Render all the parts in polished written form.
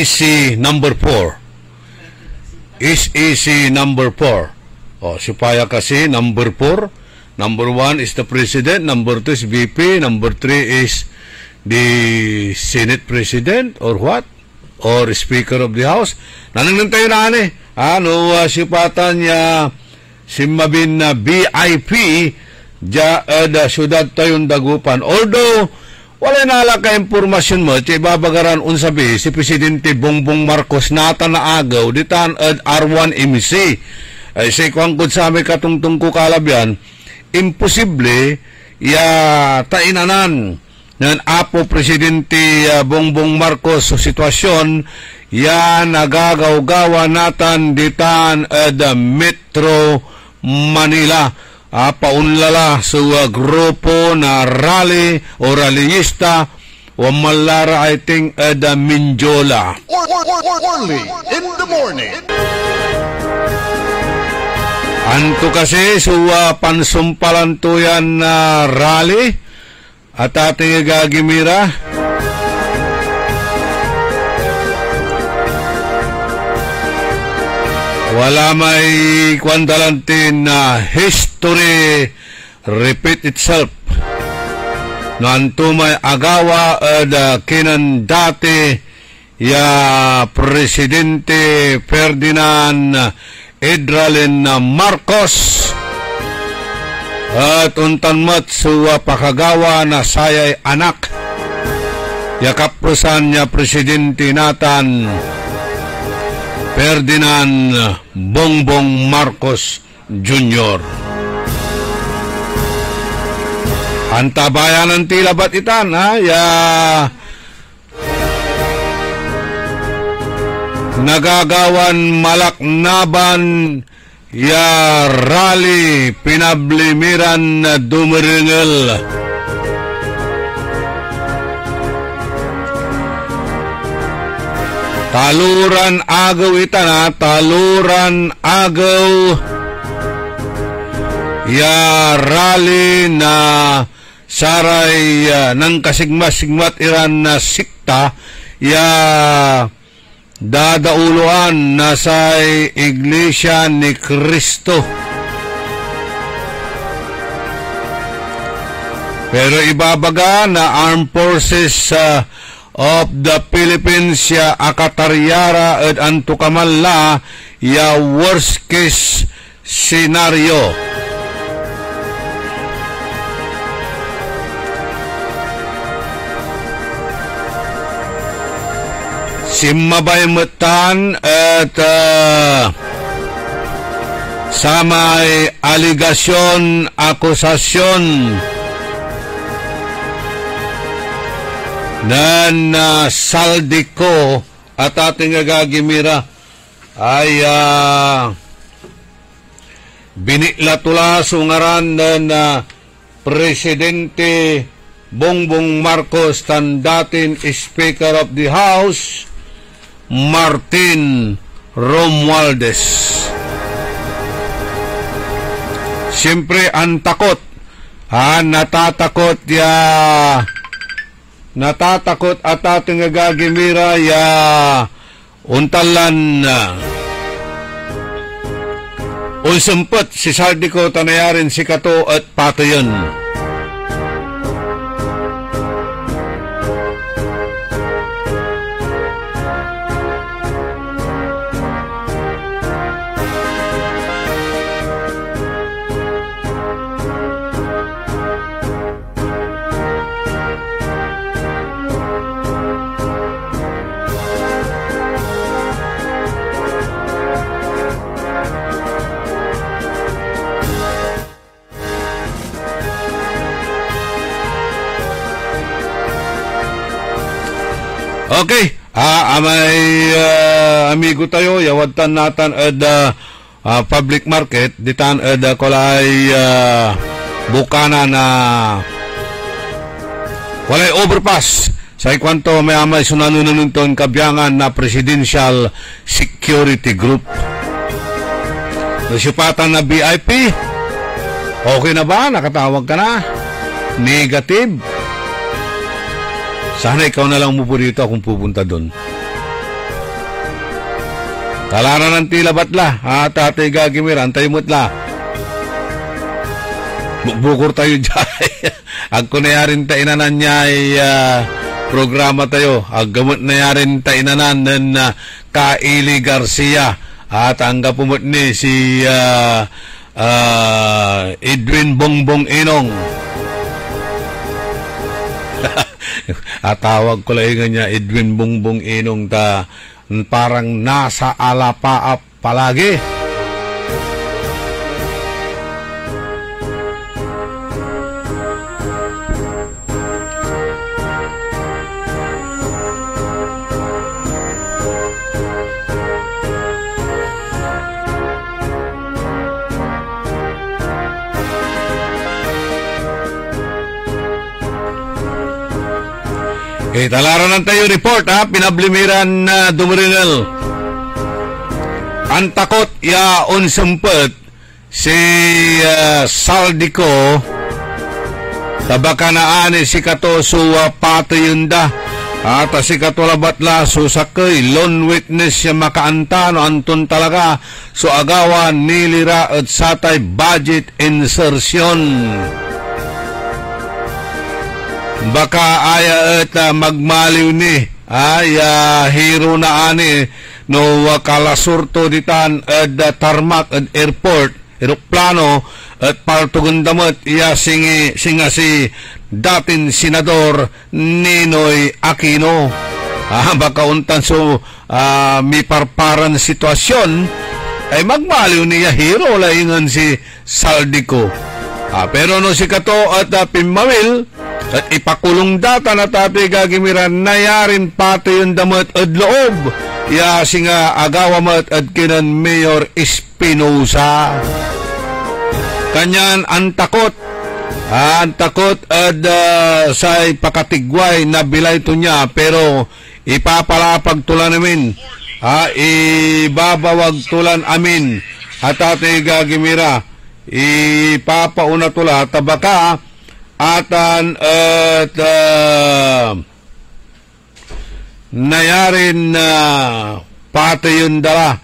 SEC number 4. SEC number 4. O, si Paya kasi number 4. Number 1 is the President. Number 2 is VP. Number 3 is the Senate President or what? Or Speaker of the House. Nananantay na ano, sipatan niya simabin na BIP da syudad tayong dagupan. Although wala nala ka impormasyon mo, ibabagaran unsabi si Presidente Bongbong Marcos nata na agaw ditan R1 MC. Ay say kwangkod sa amin katungtong ko kalabyan, imposible ya tainanan ng Apo Presidente Bongbong Marcos sa sitwasyon ya nagagaw-gawa natan ditan Metro Manila. Paunlala sa grupo na rally o rallyista o malara I think Minjola. Early in the morning. Anto kasi sa pansumpalan to yan na rally at ating gagimira. Wala may kwandalantin na history repeat itself. Nanto may agawa kinan dati ya Presidente Ferdinand Edralin Marcos at untanmat sa pakagawa na sayay anak yakaprusan niya Presidente Nathan Ferdinand Bongbong Marcos Jr. Antabayan ng tila ba't itan, nagagawan malaknaban ya rally pinablimiran na dumiringel. Taluran agaw itan, taluran agaw ya rally na saray ng kasigmas-sigmat iran na sikta ya dadauluan na sa Iglesia ni Cristo. Pero ibabaga na Armed Forces of the Philippines ya akataryara at antukamalla ya worst case scenario. Simabay metan at sa may aligasyon, akusasyon nan saldiko at ating gagimira ay binilatula sungaran ng Presidente Bongbong Marcos tan datin Speaker of the House Martin Romualdez. Siyempre ang takot, natatakot at ating gagimira ya untalan unsempet si Sardiko tanayarin si Kato at patayon. Okay, may amigo tayo, yawadtan natan public market, ditan kolay bukana na walay overpass. Sa ikwanto may amay sunanunununton kabyangan na Presidential Security Group. Nasipatan na BIP, okay na ba? Nakatawag ka na? Negative? Sana ikaw na lang umupo dito akong pupunta doon. Talaran ng tila batla, Tatay Gagimir, antay mo't la. Bukbukor tayo dyan. Agko na yarin ta inanan niya programa tayo. Aggamot na yarin ta inanan ng Kaili Garcia. At ang kapumot ni si Edwin Bongbong Inong. At tawag ko lang niya Edwin Bongbong Inong ta parang nasa alapaap palagi. Talaran ng tayo report pinablimiran na dumaringal. Ang takot ya unsempet si Saldico tabaka na ani si kato suwa patayunda at si kato labatla susakay lone witness ya makaanta no anton talaga so agawan nilira at satay budget insertion. Baka aya at magmaliw ni hero na ani no kalasurto ditan at tarmac at airport eroplano at partugundamot singa si datin senador Ninoy Aquino. Baka untan so may parparan sitwasyon ay magmaliw niya hero laingan si Saldico. Pero no si kato at pimawil at ipakulong data na Tatay Gagimiran nayarin pati yung damat at loob ya singa agawamat at kinan Mayor Espinosa. Kanyan ang takot at say pakatigway na bilay to niya pero ipapalapag tulan namin ibabawag tulan amin at Tatay Gagimira ipapauna tula tabaka atan at nayarin na pati yung dala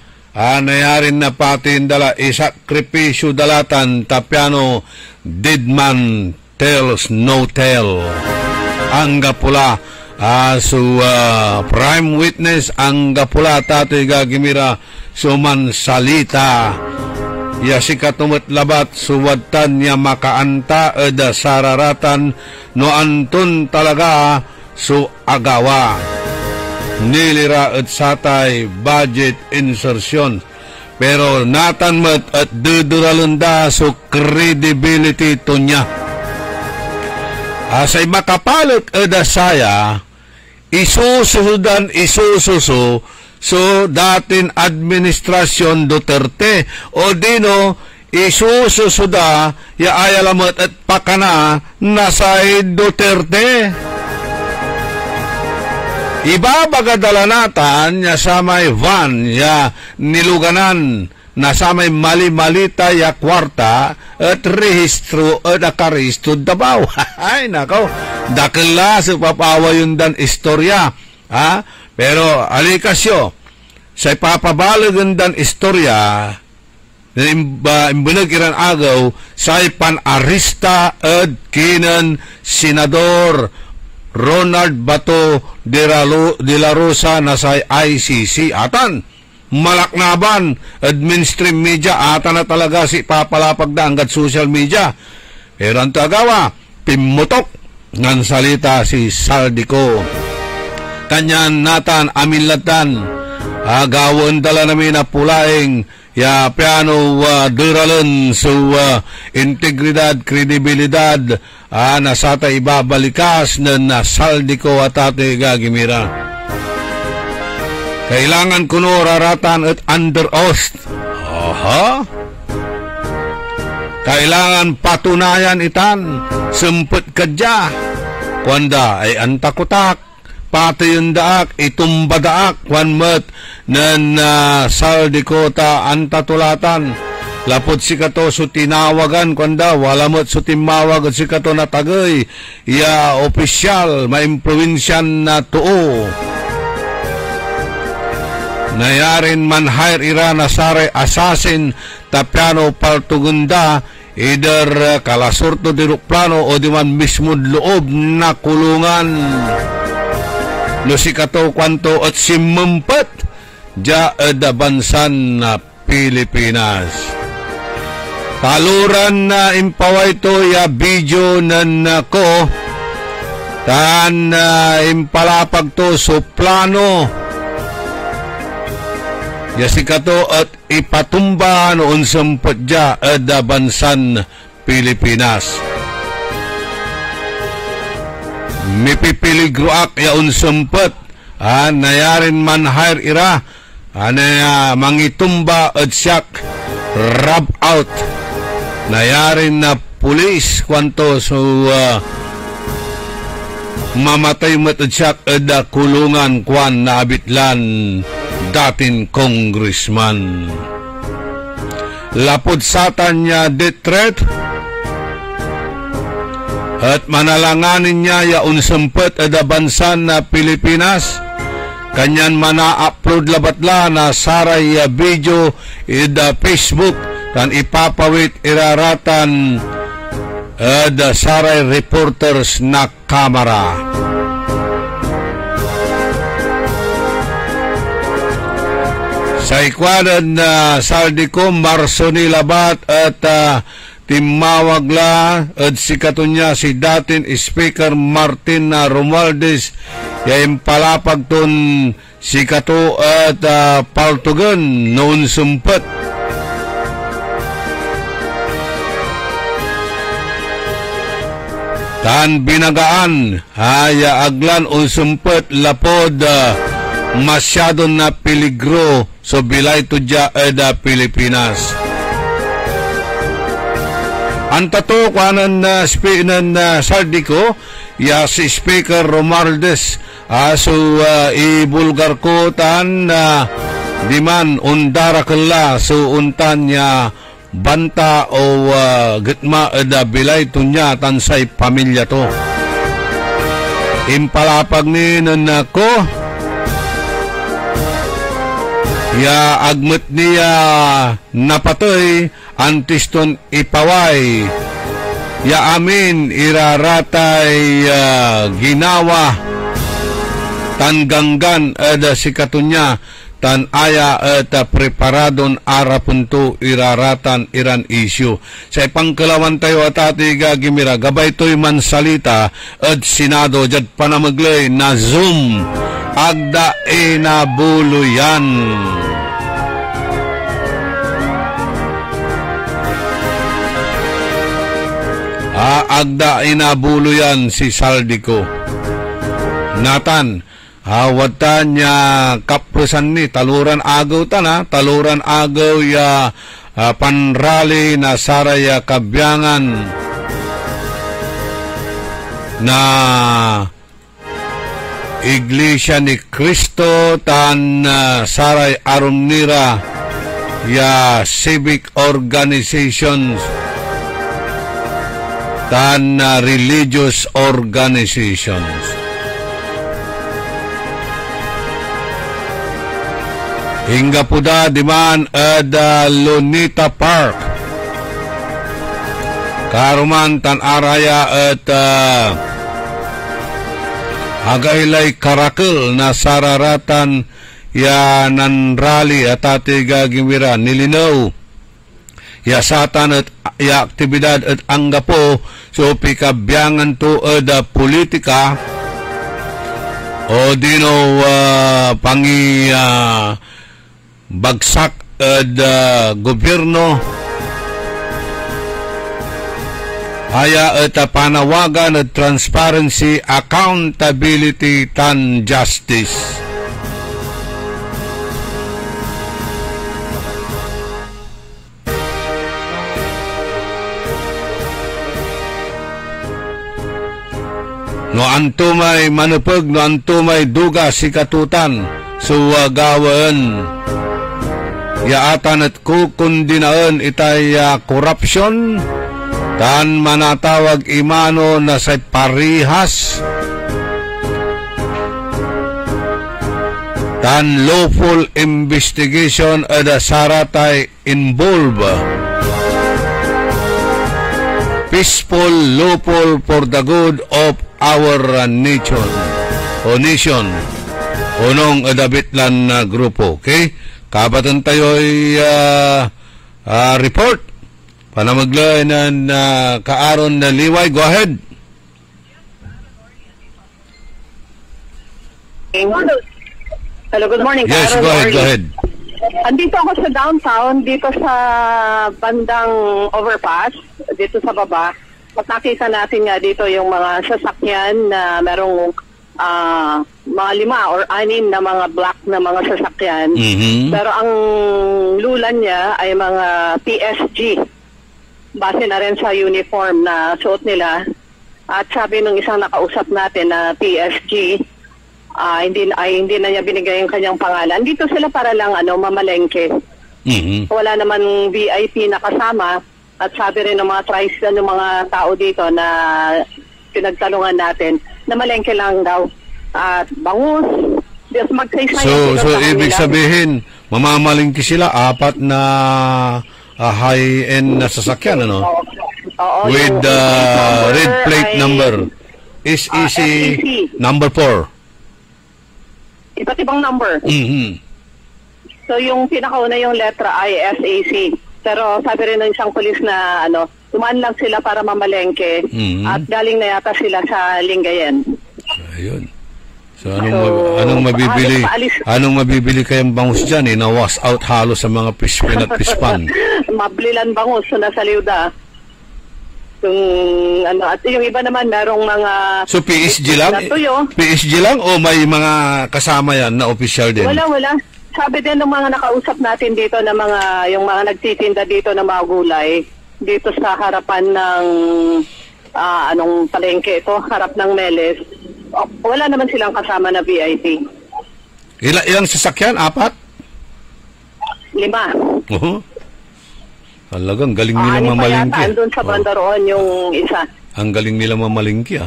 nayarin na pati yung dala isakripisyo dalatan tapyano dead man tells no tell ang gapula prime witness ang gapula Tatay Gagimira suman salita ya si katumot labat suwadtan niya makaanta eda sararatan no antun talaga su agawa nilira at satay budget insertion pero natanmat at duduralunda su credibility to niya asay makapalit eda saya isusudan so datin administrasyon Duterte o dino isususuda ya ayalamat at pakana nasay Duterte. Ibabagadala natan ya sa may van ya niluganan na sa may mali-malita ya kwarta at rehistro at akarehistro dabaw. Ay nakaw, dakila sa papawa yun dan istorya. Pero alikasyo, sa ipapabalagan dan istorya, imbanagiran agaw, sa pan-arista at kinan Senador Ronald Bato de la Rosa na sa ICC. Atan, malaknaban, mainstream media, atan na talaga si papalapag na hanggat social media. Pero ang tagawa, pimutok ng salita si Saldico. Kanyan natan aminlatan agawon dala namin na pulaing ya piano duralan so integridad kredibilidad nasata ibabalikas na Saldico at Tatay Gagimira. Kailangan kuno raratan at under oath. Kailangan patunayan itan sempet kadya kuanda ay antakutak pati yung daak, itumba daak, wanmat nan Saldico ta antatulatan. Lapot si kato so tinawagan, kuanda, walamot so timawag at si kato na tagay, ya opisyal, maimpluwensyan na tuo. nayarin man hire ira na saray assassin tapiano paltugunda either kalasurto diruk plano o di man mismo loob na kulungan no si kato kwanto at simmempat ja da bansan na Pilipinas. Taluran na impaway to ya video nan ko tan impalapag to so plano ya si kato at ipatumba noon sampot ja da bansan Pilipinas. Mipipiligruak ya unsampet nayarin man hire ira mangitumba at siyak rub out nayarin na pulis kwanto so mamatay mat at siyak da kulungan kwan na abitlan dating congressman lapod satan niya death threat at manalanganin niya ya unsempet ada bansan na Pilipinas kanyan mana-upload labatla na saray video ida Facebook kan ipapawit iraratan ada saray reporters na kamera. Sa ikwanan na Saldico Marsoni Labat at timawag la at si katunya si datin Speaker Martin Romualdez yaim palapag ton si kato at paltugan noon sumpet tan binagaan haya aglan on sumpet lapod masyado na peligro so bilay to ja da Pilipinas. Antato kanan na spinan na Saldico ya si Speaker Romualdez so ibulgar ko tan diman undara kala so untan niya banta o gitma da bilay tunya tan say pamilya to impalapag ni nanako ya agmet niya napatoy antiston ipaway ya amin iraratay ginawa tan ganggan ada si katunya tan aya at preparadon arapunto iraratan iran issue sa pangkalawan tayo at atiga gimira gabay to'y mansalita at Senado jad panamaglay na Zoom agda inabuluyan. Agda inabuluyan si Saldico Natan watan niya kapresan ni taluran agaw taluran agaw ya panrali na saraya kabyangan na Iglesia ni Cristo tan saray arumnira ya civic organizations tan religious organizations. Hingga puda diman ada Lunita Park karuman tan araya at agaylay karakel na sararatan ya nanrali at atiga gimira nilinaw ya satan at ya aktibidad at anggapo so pikabyangan to da politika o dino pangi bagsak da gobyerno haya at panawagan at transparency, accountability tan justice. No antumay manupag, no antumay duga si katutan suwagawan yaatan at kukundinaan itay korupsyon tan manatawag imano na sa parihas tan lawful investigation ada saratay involve peaceful, lawful for the good of our nation o nation. Unong adabitlan na grupo. Okay? Kabatan tayo'y report. Panamaglay na kaaron na liway. Go ahead. Hello, good morning. Yes, go ahead. Andito ako sa downtown, dito sa bandang overpass, dito sa baba. At nakita natin nga dito yung mga sasakyan na merong mga 5 or 6 na mga black na mga sasakyan. Pero ang lulan niya ay mga PSG. Base na rin sa uniform na suot nila. At sabi ng isang nakausap natin na PSG, hindi na niya binigay yung kanyang pangalan. Dito sila para lang mamalengke. Wala naman VIP na kasama. At sabi rin ng mga mga tao dito na pinagtanungan natin na malengke lang daw. At bangus. Just magsaysay. So ibig sabihin, mamamalingki sila 4 na high-end na sasakyan, ano? Oo, with red plate number. SEC number 4. Iba't ibang number. So yung pinakauna yung letra I, SAC. Pero sabi rin ng isang pulis na dumaan lang sila para mamalengke at galing na yata sila sa Lingayen. Ayun. So anong mabibili? Anong mabibili kayang bangus diyan? Na-wash out halos sa mga pispin at pispan. Mablilan bangus na nasa liuda. At yung iba naman merong mga So PSG lang? PSG lang o may mga kasama yan na official din? Wala. Sabi din ng mga nakausap natin dito na yung mga nagtitinda dito ng mga gulay dito sa harapan ng palengke ito, harap ng Meles. Wala naman silang kasama na VIP. Ilang sasakyan? 4? 5. Talagang galing nila mamalingki. Andun sa banda roon yung isa. Ang galing nila mamalingki,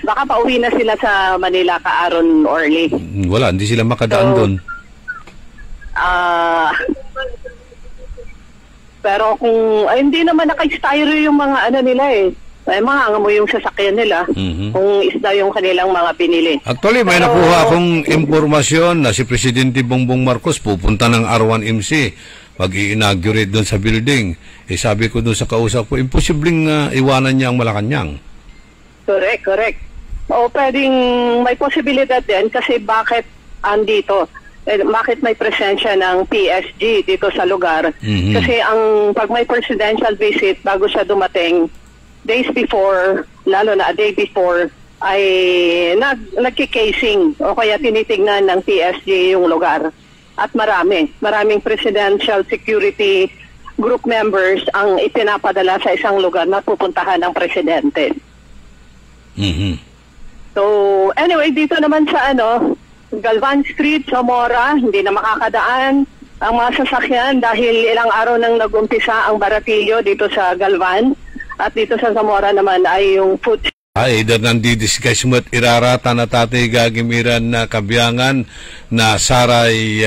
Baka pauwi na sila sa Manila kaaron early. Wala, hindi sila makadaan doon. Pero kung hindi naman naka-styro yung mga nila Ay mga mo yung sasakyan nila kung isda yung kanilang mga pinili. Actually, may nakuha akong impormasyon na si Presidente Bongbong Marcos pupunta ng R1MC mag-i-inaugurate doon sa building. Sabi ko doon sa kausap ko, imposibleng iwanan niya ang Malacanang. Correct. O pwedeng may posibilidad din kasi bakit andito? Bakit may presensya ng PSG dito sa lugar? Kasi pag may presidential visit bago siya dumating, days before, lalo na a day before, ay nagki-casing o kaya tinitignan ng PSG yung lugar. At maraming presidential security group members ang ipinapadala sa isang lugar na pupuntahan ng presidente. So, anyway, dito naman sa Galvan Street, Zamora, hindi na makakadaan ang mga sasakyan dahil ilang araw nang nag-umpisa ang baratilyo dito sa Galvan. At dito sa Zamora naman ay yung food. Either nandidiscuss mo't irarata na tatay gagimiran na kabiyangan na saray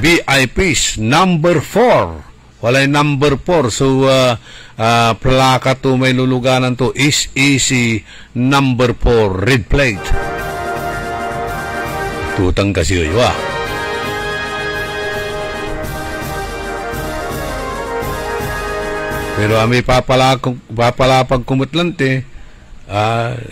VIPs number 4. Walay number 4. So, plaka to may luluganan to is easy number 4 red plate. Tutang kasi yun, Pero may papalapag kumutlante,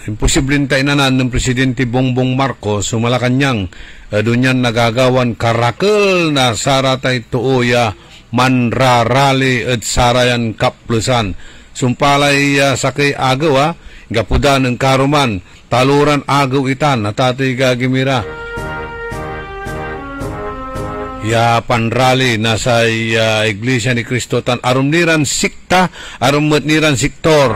imposibleng tainanan ng Presidente Bongbong Marcos sa Malacanang. Doon yan nagagawan karakal na saratay tuoya manrarali at sarayan kaplusan. Sumpalay sakay agaw, gapuda ng karuman, taluran agaw itan, natatay gagimira. Ya panrali nasa Iglesia ni Cristo tan arumniran sikta arumniran sektor.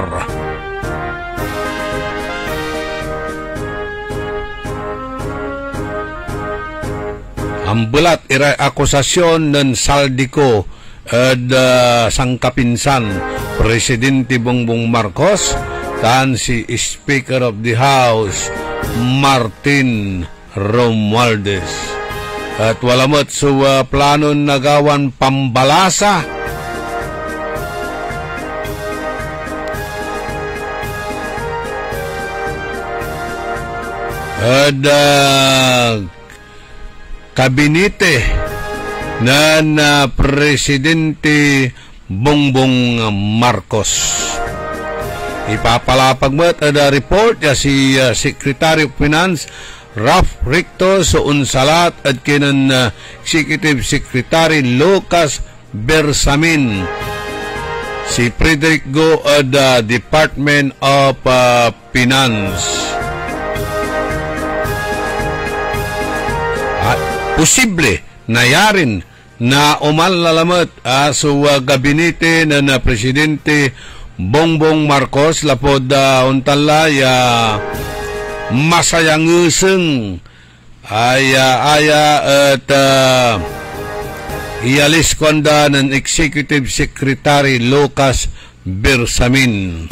Ang bulat iray akusasyon ng Saldico at sang kapinsan Presidente Bongbong Marcos tan si Speaker of the House Martin Romualdez. At walamot sa planon nagawan pambalasa at kabinete na Presidente Bongbong Marcos. Ipapalapag mo at report si Secretary of Finance Ralph Recto sa unsalat at kinan Executive Secretary Lucas Bersamin si Frederick Go at Department of Finance. Posible na yarin na umalalamat sa gabinete na Presidente Bongbong Marcos lapod untala ya masayanguseng aya at ialis konda ng Executive Secretary Lucas Bersamin.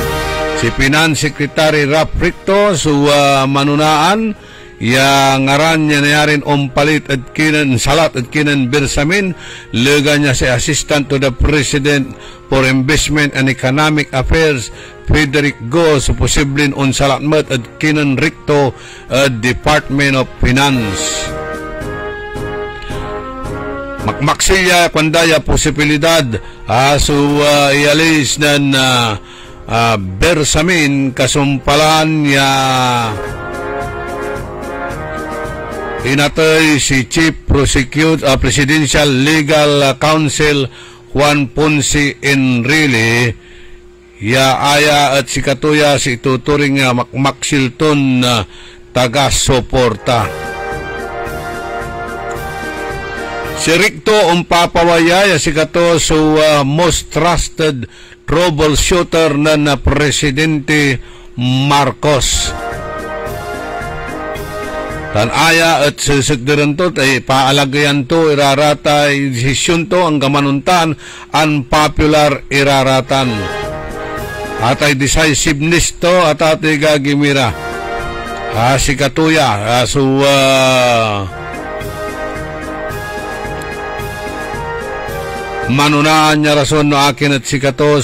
Si Finance Secretary Ralph Recto sa manunaan ya ngaran niya nayarin palit at kinan salat at kinan Bersamin lega niya si Assistant to the President for Investment and Economic Affairs Frederick Go sa posibleng salat mat at kinan Recto at Department of Finance. Makmaksilya kwandaya posibilidad ialis ng Bersamin kasumpalan ya inatay si Chief Presidential Legal Counsel Juan Ponce Enrile ya aya at si katuya si tuturing makmaksilton na taga-suporta. Si Recto papawaya ya si kato sa most trusted troubleshooter na Presidente Marcos. Tan aya at sesegderan to ay paalagayan to irarata desisyon to ang gamanuntan unpopular iraratan atay decisiveness to at atay gagimira si katuya manunaan niya rason no akin at si kato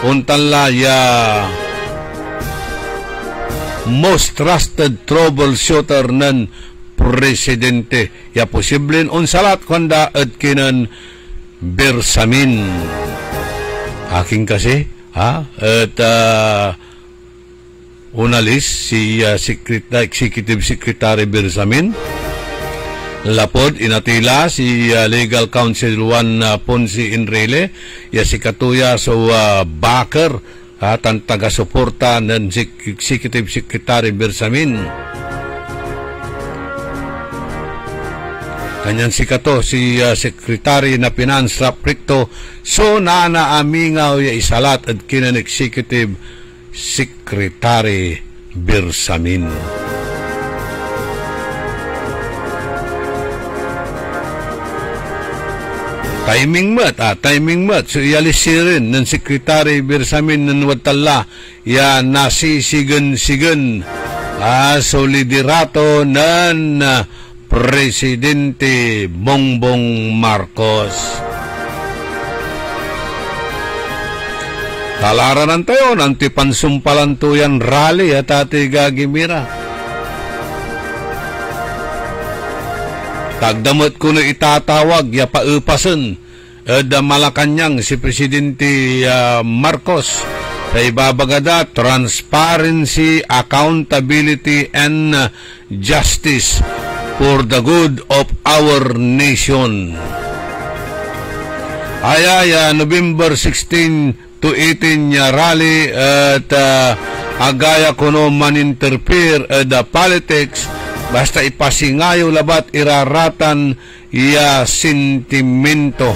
untala ya most trusted troubleshooter ng Presidente. Ya posibleng unsalat kwanda at kinan Bersamin. Aking kasi, at unalis si Executive Secretary Bersamin. Lapod, inatila si Legal Counsel Juan Ponce Enrile. Ya si katuya Baker ang taga-suporta ng Executive Secretary Bersamin. Kanyan si kato si Secretary na Finance Ralph Recto so naaamingaw ya isalat at kinan Executive Secretary Bersamin. Timing mat so ialisirin ng Secretary Bersamin ng watala ya nasisigan solidirato ng Presidente Bongbong Marcos. Talaranan tayo nanti pansumpalan to yan rally at ati gagimira. Tagdamot ko na itatawag ya paupasan Malacanang si Presidente Marcos sa ibabagada transparency, accountability, and justice for the good of our nation. Ayaya November 16 to 18 ya rally at agaya kuno maninterfere the politics basta ipasingayo labat iraratan ya sentimento.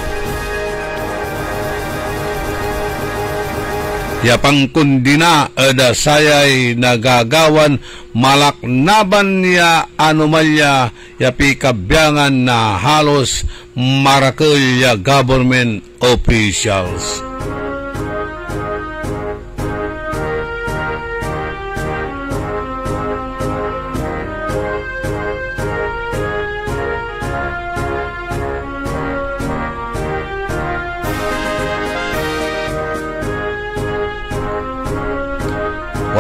Ya pangkundina ada sayay nagagawan malaknaban ya anomalya ya pikabyangan na halos marakil ya government officials.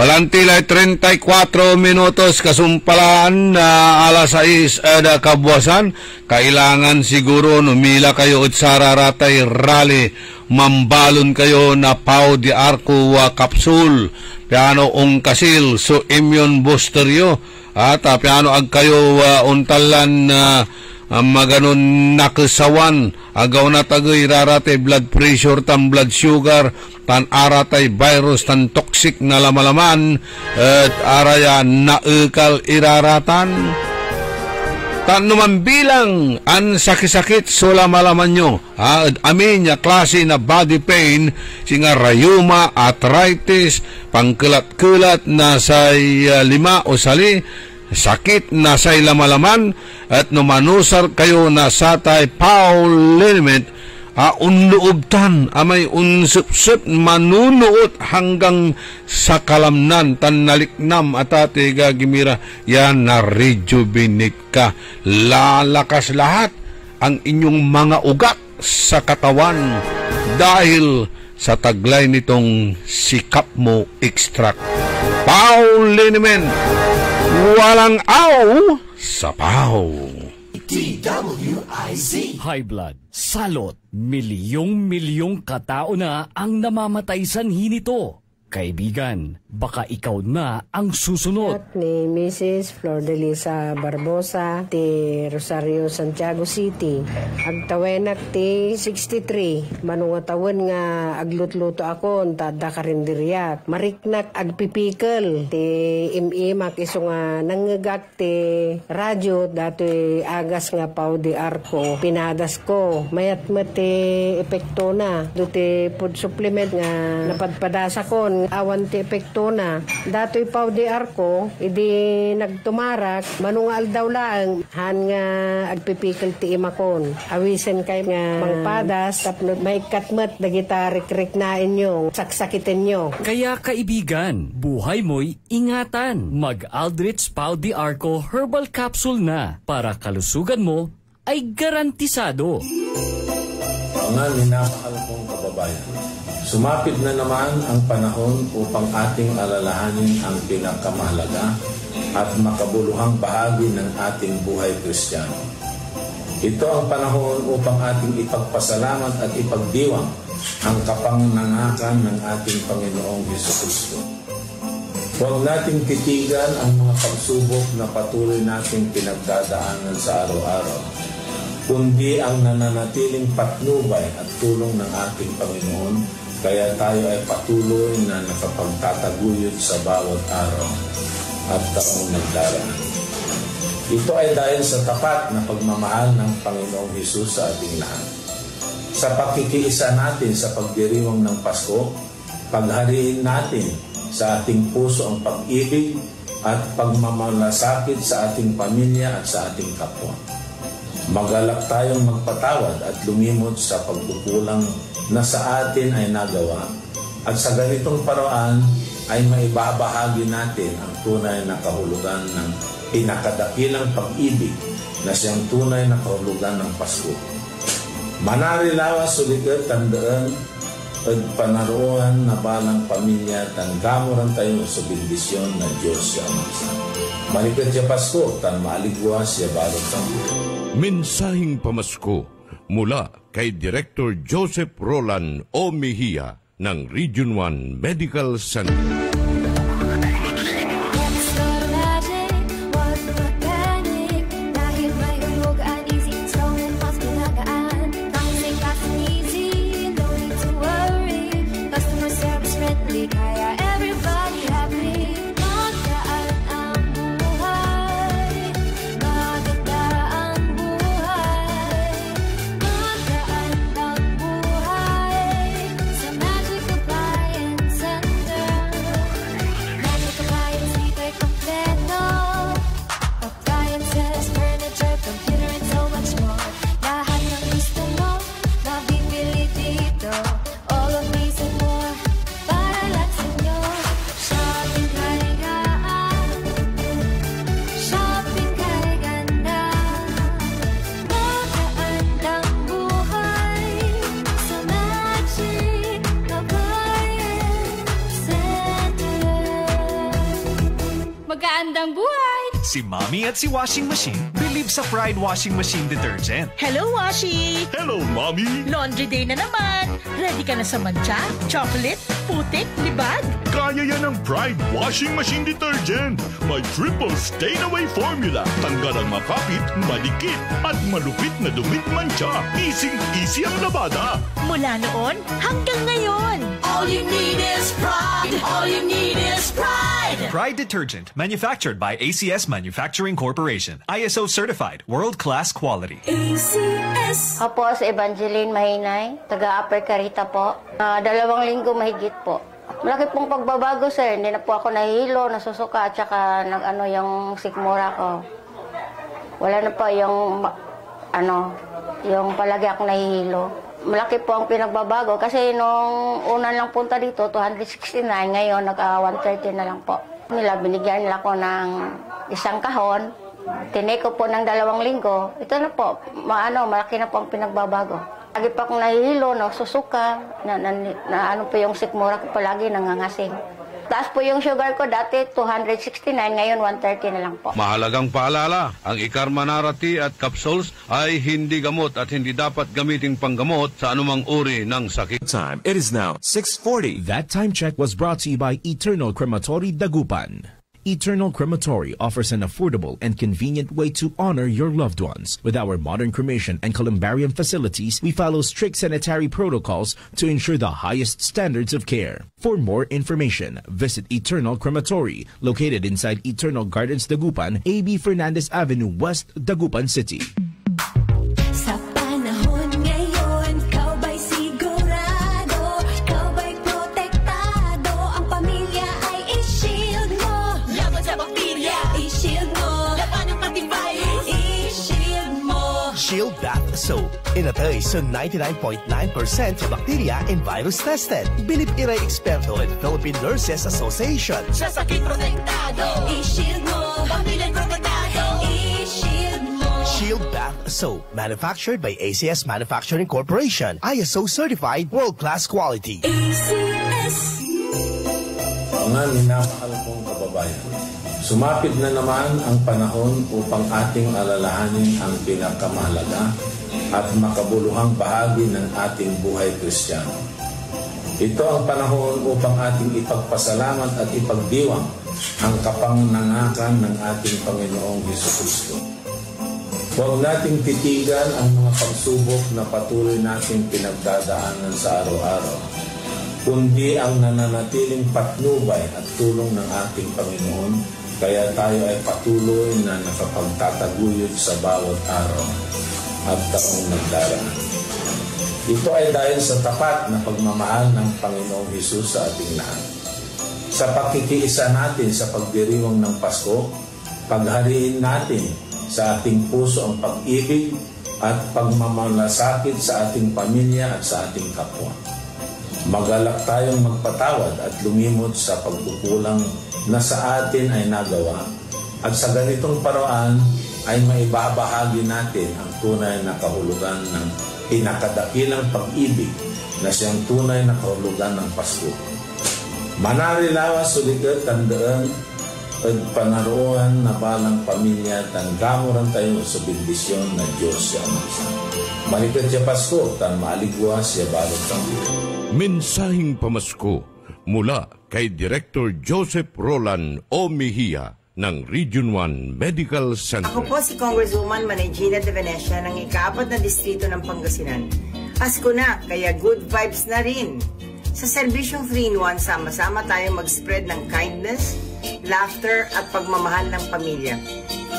Walang tilay 34 minutos kasumpalaan na alas 6 ada kabuasan. Kailangan siguro numila kayo at sararatay rally. Mambalon kayo na Pau de Arco kapsul. Piano ong kasil so immune booster yo. At piano ag kayo untalan maganon nakasawan. Agaw na tagoy raratay blood pressure tan blood sugar tan aratay virus tan toxic na lamalaman at araya naekal iraratan tan numan bilang an sakit-sakit so lamalaman nyo amin ya klase na body pain singa rayuma, arthritis, pangkelat-kelat na say lima o sali sakit na say lamalaman at numanusar kayo na satay Paul Liniment unluubtan amay unsupsup manunuot hanggang sa kalamnan tan naliknam at ate gagimira yan na rejuvenate ka lalakas lahat ang inyong mga ugat sa katawan dahil sa taglay nitong sikap mo extract Paul Liniment walang aw sa Pau. DWIZ. High blood, salot, milyong-milyong katao na ang namamatay sanhi nito. Kaibigan, baka ikaw na ang susunod. At ni Mrs. Flor de Lisa Barbosa ti Rosario, Santiago City. Agtawenak ti 63. Manungatawan nga aglutluto ako tada karindiriak. Mariknak agpipikal ti imimak iso nga nangagak ti radyo dati agas nga Pau de Arco. Pinadas ko. Mayat ti epekto na. Duti food supplement nga napadpadasa ko. Awan ti epekto na. Dato'y Pau de Arco, idi nagtumarak, manungal daw lang, han nga agpipikil ti imakon. Awisen kay nga mangpadas, tapno may katmat, dagita rik-rik na inyo, saksakitin nyo. Kaya kaibigan, buhay mo'y ingatan. Mag-Aldrich Pau de Arco Herbal Capsule na para kalusugan mo ay garantisado. Mga minamahal kong kababayan, sumapit na naman ang panahon upang ating alalahanin ang pinakamahalaga at makabuluhang bahagi ng ating buhay Kristiyano. Ito ang panahon upang ating ipagpasalamat at ipagdiwang ang kapangyarihan ng ating Panginoong Hesukristo. Huwag nating titigan ang mga pagsubok na patuloy nating pinagdadaanan sa araw-araw, kundi ang nananatiling patnubay at tulong ng ating Panginoon. Kaya tayo ay patuloy na nakapagtataguyod sa bawat araw at taong nagdaraan. Ito ay dahil sa tapat na pagmamahal ng Panginoong Hesus sa ating lahat. Sa pakikiisa natin sa pagdiriwang ng Pasko, paghariin natin sa ating puso ang pag-ibig at pagmamalasakit sa ating pamilya at sa ating kapwa. Magalak tayong magpatawad at lumimot sa pagkukulang na sa atin ay nagawa at sa ganitong paraan ay maibabahagi natin ang tunay na kahulugan ng pinakadakilang pag-ibig na siyang tunay na kahulugan ng Pasko. Manarilawas sulikat tandaan at panaruan na balang pamilya tanggamuran tayo sa bendisyon na Diyos siya amasa. Malikat siya Pasko tan maaligwa siya balot tayo. Mensaheng pamasko mula kay Director Joseph Roland O. Mejia ng Region 1 Medical Center. Si Mommy at si Washing Machine believe sa Pride Washing Machine Detergent. Hello, Washi! Hello, Mommy! Laundry day na naman. Ready ka na sa mancha, chocolate, putik, libag? Kaya yan ang Pride Washing Machine Detergent. May triple stain-away formula. Tanggal ang makapit, malikit, at malupit na dumit mancha. Easy ang labada. Mula noon hanggang ngayon. All you need is pride. All you need is pride. Pride Detergent, manufactured by ACS Manufacturing Corporation. ISO certified, world-class quality. ACS. Ako po si Evangeline Mahinay, taga-Upper Carita po. 2 linggo mahigit po. Malaki pong pagbabago, sir. Hindi na po ako nahihilo, nasusuka, at saka yung sikmura ko. Wala na po yung palagi akong nahihilo. Malaki po ang pinagbabago kasi nung una lang punta dito, 269, ngayon naka-130 na lang po. Binigyan nila ako ng 1 kahon, tinake ko po ng 2 linggo, ito na po, malaki na po ang pinagbabago. Lagi pa akong nahihilo, susuka, po yung sikmura ko palagi nangangasing. Taas po yung sugar ko dati 269, ngayon 130 na lang po. Mahalagang paalala, ang Ikarmanara tea at capsules ay hindi gamot at hindi dapat gamiting panggamot sa anumang uri ng sakit. Time. It is now 6:40. That time check was brought to you by Eternal Crematory Dagupan. Eternal Crematory offers an affordable and convenient way to honor your loved ones. With our modern cremation and columbarium facilities, we follow strict sanitary protocols to ensure the highest standards of care. For more information, visit Eternal Crematory, located inside Eternal Gardens, Dagupan, A.B. Fernandez Avenue, West, Dagupan City. Sa panahon ngayon, ikaw ba'y sigurado? Ikaw ba'y protektado? Ang pamilya ay i-shield mo. Laban sa bakterya, i-shield mo. Laban ng antivirus, i-shield mo. Shield Bath Soap. Inatay sa 99.9% sa bacteria and virus tested. Bilib Iray Eksperto and Philippine Nurses Association. Sa sakit protektado, i-shield mo. Pamilyang protektado, i-shield mo. Shield Bath Soap. Manufactured by ACS Manufacturing Corporation. ISO certified, world-class quality. ACS. Mga minamahal kong kababayan, sumapit na naman ang panahon upang ating alalahanin ang pinakamahalaga at makabuluhang bahagi ng ating buhay Kristiyano. Ito ang panahon upang ating ipagpasalamat at ipagdiwang ang kapangyarihan ng ating Panginoong Hesukristo. Huwag nating titigan ang mga pagsubok na patuloy nating pinagdadaanan sa araw-araw, kundi ang nananatiling patnubay at tulong ng ating Panginoon, kaya tayo ay patuloy na nakapagtataguyod sa bawat araw at taong nagdaraan. Ito ay dahil sa tapat na pagmamahal ng Panginoong Hesus sa ating lahat. Sa pakikiisa natin sa pagdiriwang ng Pasko, paghariin natin sa ating puso ang pag-ibig at pagmamalasakit sa ating pamilya at sa ating kapwa. Magalak tayong magpatawad at lumimot sa pagkukulang na sa atin ay nagawa, at sa ganitong paraan ay maibabahagi natin ang tunay na kahulugan ng pinakadakilang pag-ibig na siyang tunay na kahulugan ng Pasko. Manarilawas suligat tandaan at panaruan na balang pamilya tanggamuran tayo sa bendisyon na Diyos siya Amasa. Malikat siya Pasko, tan maaligwas siya balot ng Mensaheng pamasko mula kay Director Joseph Roland O. Mejia ng Region 1 Medical Center. Ako po si Congresswoman Manegina de Venecia ng ika-4 na distrito ng Pangasinan. Pasko na, kaya good vibes na rin. Sa serbisyong 3-in-1, sama-sama tayong mag-spread ng kindness, laughter at pagmamahal ng pamilya.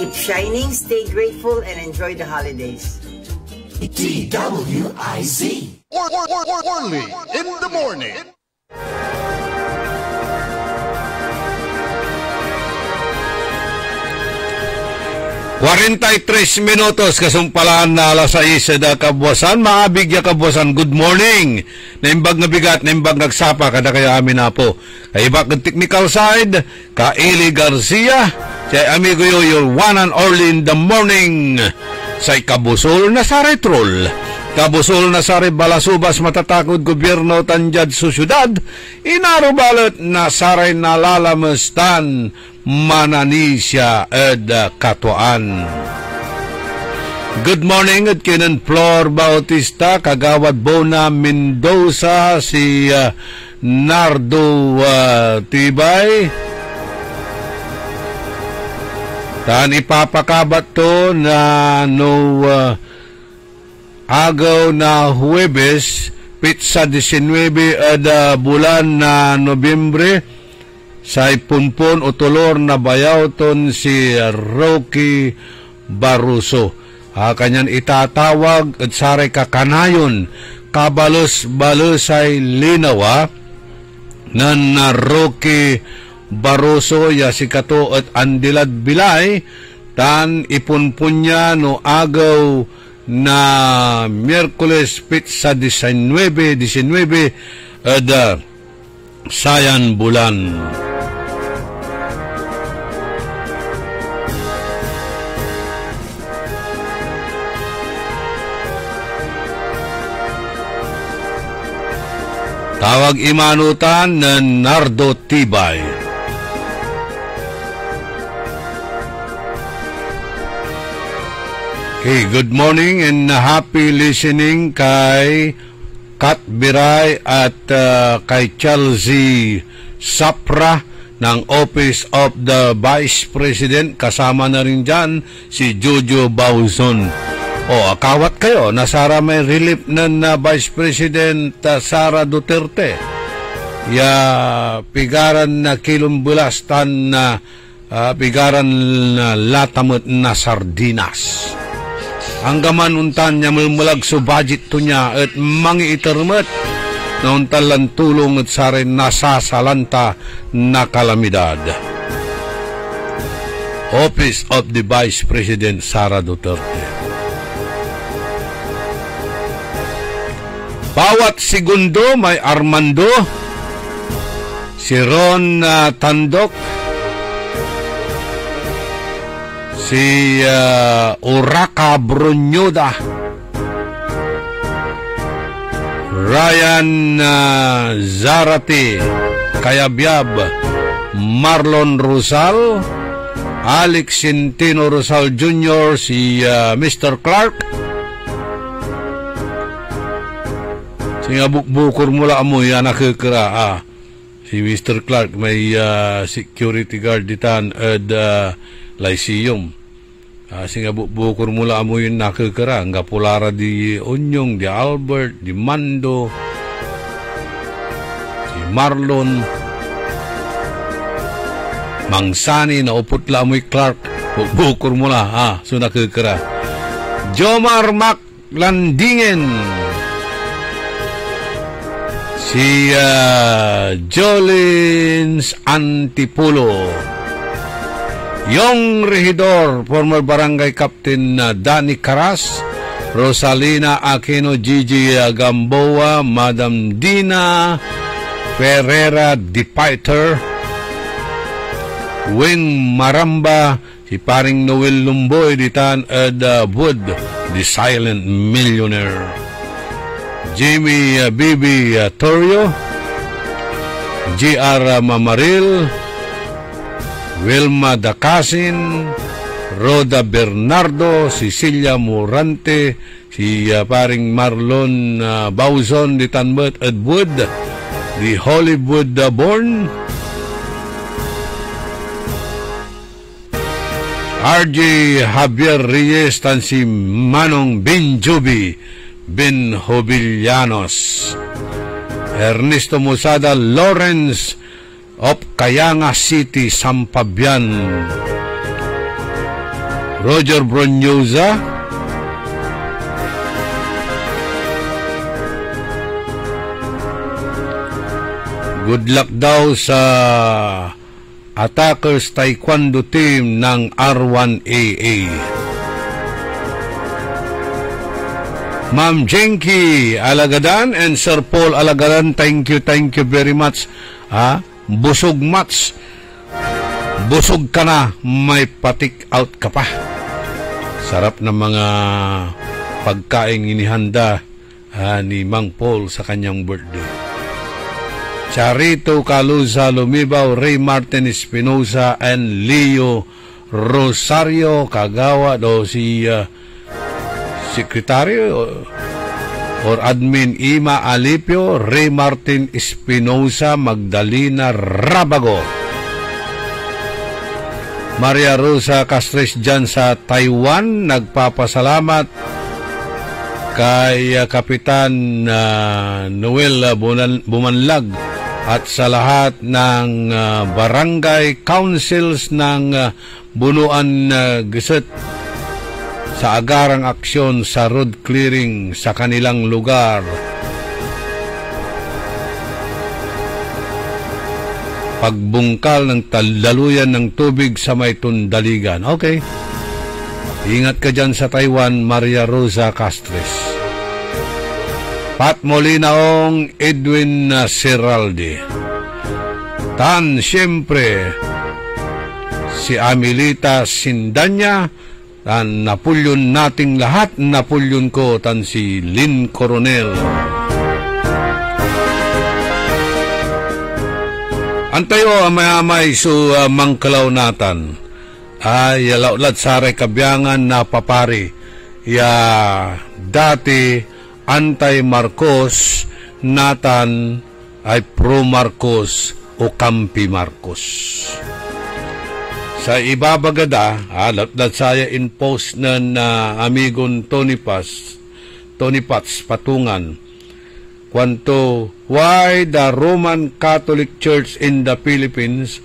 Keep shining, stay grateful, and enjoy the holidays. DWIZ. Only in the morning. 43 minutos kasumpalaan na alas 6 da kabwasan, maabig ya kabwasan, good morning. Naimbag na bigat, naimbag nagsapa, kada kaya amin na po. Kaibak ng technical side, ka Eli Garcia, say amigo yo, your one and only in the morning. Say kabusol na sa retrol. Kabusol na sa balasubas matatakod gobyerno tanjad sa syudad, inarubalot na saray nalalamastan mananisya ed katuan. Good morning at kinan Flor Bautista, Kagawad Bona Mendoza, si Nardo Tibay. Tan ipapakabat to na agaw na Huwebes, pitsa 19 bulan na Nobyembre, sa ipunpon o tulor na bayaw ton si Rocky Baruso. Kanyan itatawag at saray kakanayon kabalos-balosay linawa nan Rocky Baruso ya si kato at andilad bilay tan ipunpunya no agaw na Miyerkules pitsa 19 sayan bulan. Tawag imanutan na Nardo Tibay. Okay, good morning and happy listening kay Kat Biray at kay Chelsea Sapra ng Office of the Vice President. Kasama na rin dyan si Jojo Bauzon. Akawat kayo, nasara may relief na Vice President Sara Duterte. Pigaran na kilumbulastan na pigaran na latamot na sardinas. Hanggaman untan niya mulmulag so budget to niya at mangi itermet na untalan tulong at sara nasasalanta na kalamidad. Office of the Vice President Sara Duterte. Bawat segundo may Armando, si Ron Tandok, si Uraka Brunyuda, Ryan Zarate, Kayabyab, Marlon Rosal, Alex Centeno Rosal Jr., si Mr. Clark, singa bukor mula mo yan nakikira si Mr. Clark may security guard ditan at Lyceum. Singa bukor mula mo yun nakikira nga pulara di Onyong, di Albert, di Mando, si Marlon Mangsani na uputla mo Clark bukor mula so nakikira. Jomar Maclandingen, si Jolins Antipulo, yung Regidor, former Barangay Captain Danny Caras, Rosalina Aquino, Gigi Gamboa, Madam Dina Ferreira Dipiter, Wing Maramba, si paring Noel Lumboy, Ditan Ed Wood, the Silent Millionaire, Jimmy Bibi Torrio, G.R. Mamaril, Wilma Dacasin, Roda Bernardo, Cecilia Morante, si paring Marlon Bauzon di Tanbet Edwood, the Hollywood born, RJ Javier Reyes, tan si Manong Benjubi Ben Hobillanos, Ernesto Musada Lawrence of Kayanga City, Sampabian, Roger Bronyoza, good luck daw sa Attackers Taekwondo team ng R1AA. Ma'am Jenky Alagadan and Sir Paul Alagadan, thank you very much. Busog match. Busog ka na, may patik out ka pa. Sarap ng mga pagkain inihanda ni Mang Paul sa kanyang birthday. Charito Caluza Lumibaw, Ray Martin Espinosa, and Leo Rosario Kagawa do si sekretaryo or admin Ima Alipio, Ray Martin Espinosa, Magdalena Rabago, Maria Rosa Castres dyan sa Taiwan, nagpapasalamat kay Kapitan Noel Bumanlag at sa lahat ng barangay councils ng Bunuan Geset sa agarang aksyon sa road clearing sa kanilang lugar. Pagbungkal ng daluyan ng tubig sa may Tundaligan. Okay. Ingat ka dyan sa Taiwan, Maria Rosa Castres. Pat Molinaong, Edwin Serralde. Tan, siyempre, si Amelita Sindanya, tan Napulyon nating lahat, Napulyon ko, tan si Lynn Coronel. Antayo amay-amay so mangkalaw natan. Ay laulad saray kabyangan na papari. Ya dati anti-Marcos natan ay pro-Marcos o kampi-Marcos. Sa ibabagada, laulad saya in post na amigon Tony Pats Patungan. Kwanto, why the Roman Catholic Church in the Philippines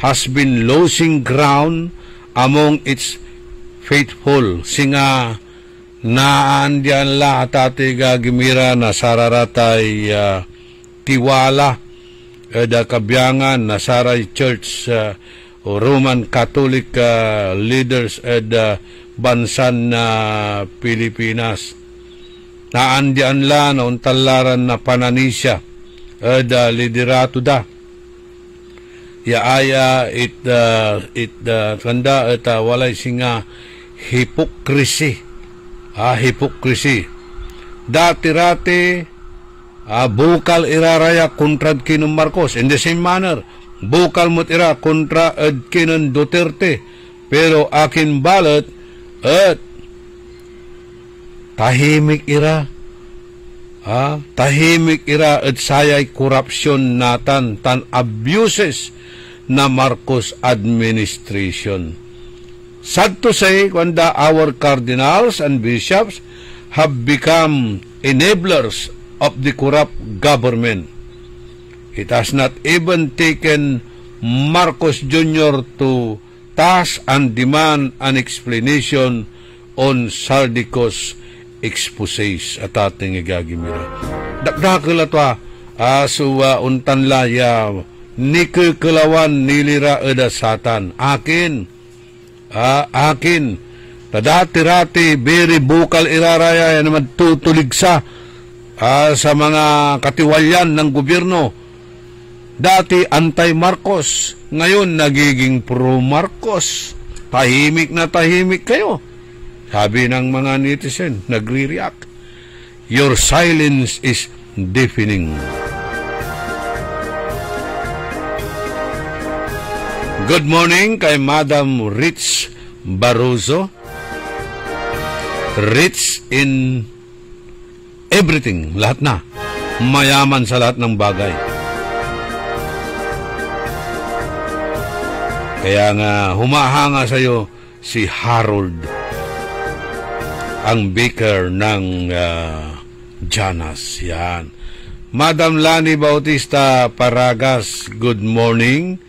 has been losing ground among its faithful. Singa naandiyan la atati gagimira na sararatay tiwala da kabyangan na saray church o Roman Catholic leaders bansan na Pilipinas. Naandiyan la na untalaran na pananisya liderato da. Yaaya tanda at walay singa hypocrisy. Hypocrisy. Dati-rati bukal iraraya kontra kinong Marcos. In the same manner, bukal mo't ira kontra kinong Duterte. Pero akin balat at tahimik ira. Tahimik ira at sayay korupsyon natan tan abuses na Marcos administration. Sad to say, kwanda our cardinals and bishops have become enablers of the corrupt government. It has not even taken Marcos Jr. to task and demand an explanation on Saldicos exposés at ating igagimira. Dakdakila to untan laya nikikalawan nilira eda satan. Akin tadati-rati beri bukal iraraya yan naman tutuligsa sa mga katiwalyan ng gobyerno. Dati anti-Marcos, ngayon nagiging pro-Marcos. Tahimik na tahimik kayo. Sabi ng mga netizen, nagre-react. Your silence is deafening. Good morning kay Madam Rich Barroso. Rich in everything, lahat na. Mayaman sa lahat ng bagay. Kaya nga humahanga sa iyo si Harold, ang baker ng Janas. Yan. Madam Lani Bautista Paragas, good morning.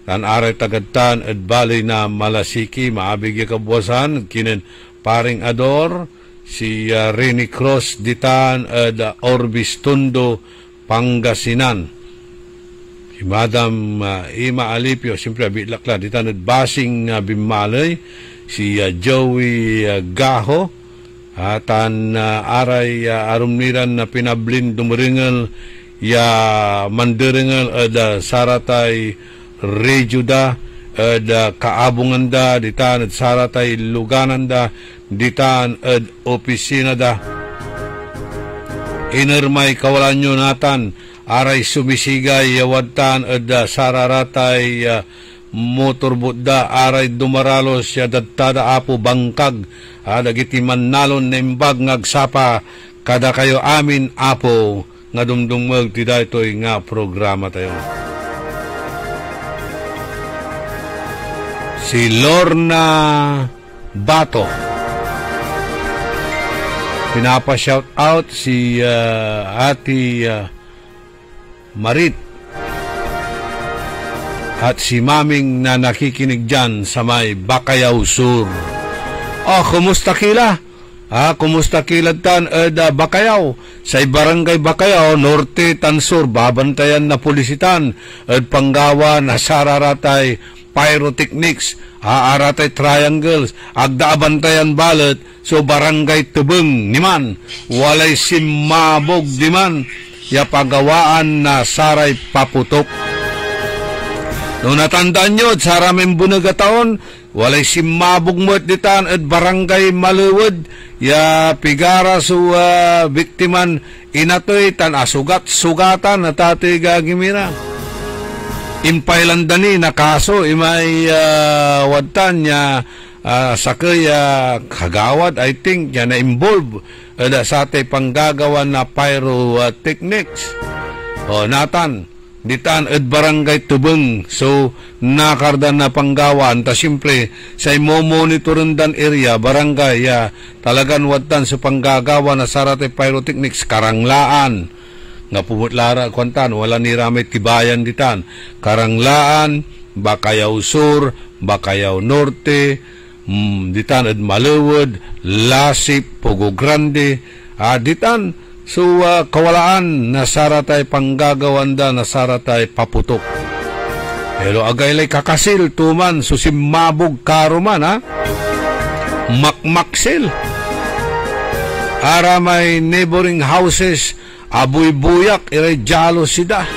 Tan aray tagadtan at bali na Malasiki, maabigya kabuwasan, kinin paring Ador, si Rene Cross ditan at Orbistondo, Pangasinan. Si Madam Ima Alipio, siyempre bitlakla, ditan at Basing Bimalay, si Joey Gaho, tan aray arumniran na pinablin dumuringal, ya mandiringal at saratay Rejuda at kaabungan da, ditan at saratay luganan da, ditan at opisina da. Inermay kawalan nyo natan aray sumisigay yawadtan ed sararatay motor budda aray dumaralos ya dadtada apo bangkag dagiti mannalon na imbag ngagsapa kada kayo amin apo nga dumdumag ti daytoy nga programa tayo. Si Lorna Bato, pinapa-shout out si Ati Marit at si Maming na nakikinig dyan sa may Bakayaw Sur. Kumusta kila? Kumusta kilad tan Bakayaw? Sa barangay Bakayaw, Norte, Tansur, babantayan na pulisitan at panggawa na sararatay pyrotechnics, aratay triangles, agdaabantayan balat, so barangay Tubeng niman, walay simabog diman, ya pagawaan na saray paputok. Nung natandaan nyo, sa raming bunagataon, walay simabog mo at ditan at barangay Maluwod, ya pigara so biktiman inatoy tan sugat-sugatan na tatay gagimira. Impailandani na kaso imay wadtan niya sakay kagawad I think niya na-involve sa atay panggagawa na pyrotechnics. Natan ditan at barangay Tubeng so nakardan na panggawan ta simple sa mo-monitoran dan area barangay talagan wadtan sa panggagawa na sarate pyrotechnics karanglaan nga pumutlara kwantan wala ni ramit tibayan ditan Karanglaan, Bakayaw Sur, Bakayaw Norte, ditan ed Maluwod, Lasip, Pogo Grande, ditan so kawalaan na saratay panggagawanda na saratay paputok. Pero agaylay kakasil tuman so simabog karuman makmaksil. Ara may neighboring houses abuy-buyak, iray jalo sida.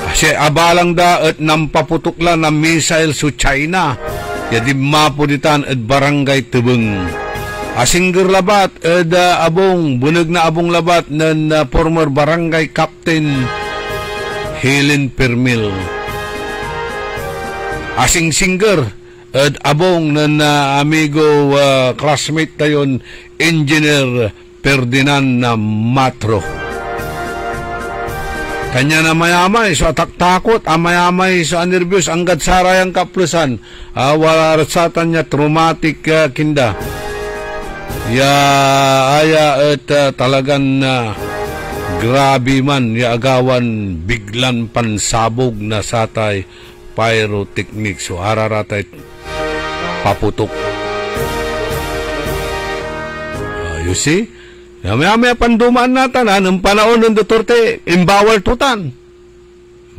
Kasi abalang da at nampaputok lang na missile sa China. Yadi mapuditan at barangay Tubeng. Asingger labat at abong, bunag na abong labat ng former barangay captain Helen Permil. Asing singer at abong ng amigo classmate tayon Engineer Ferdinand Matro. Kanya na mayamay so atak-takot, mayamay so nervyos anggad sarayang kaplusan. Wala rasatan niya traumatic kinda. Aya at talagan grabe man agawan biglan pansabog na satay pyrotechnics so araratay paputok. You see? May pandumaan natin ng panahon ng Duterte, imbawal tutan.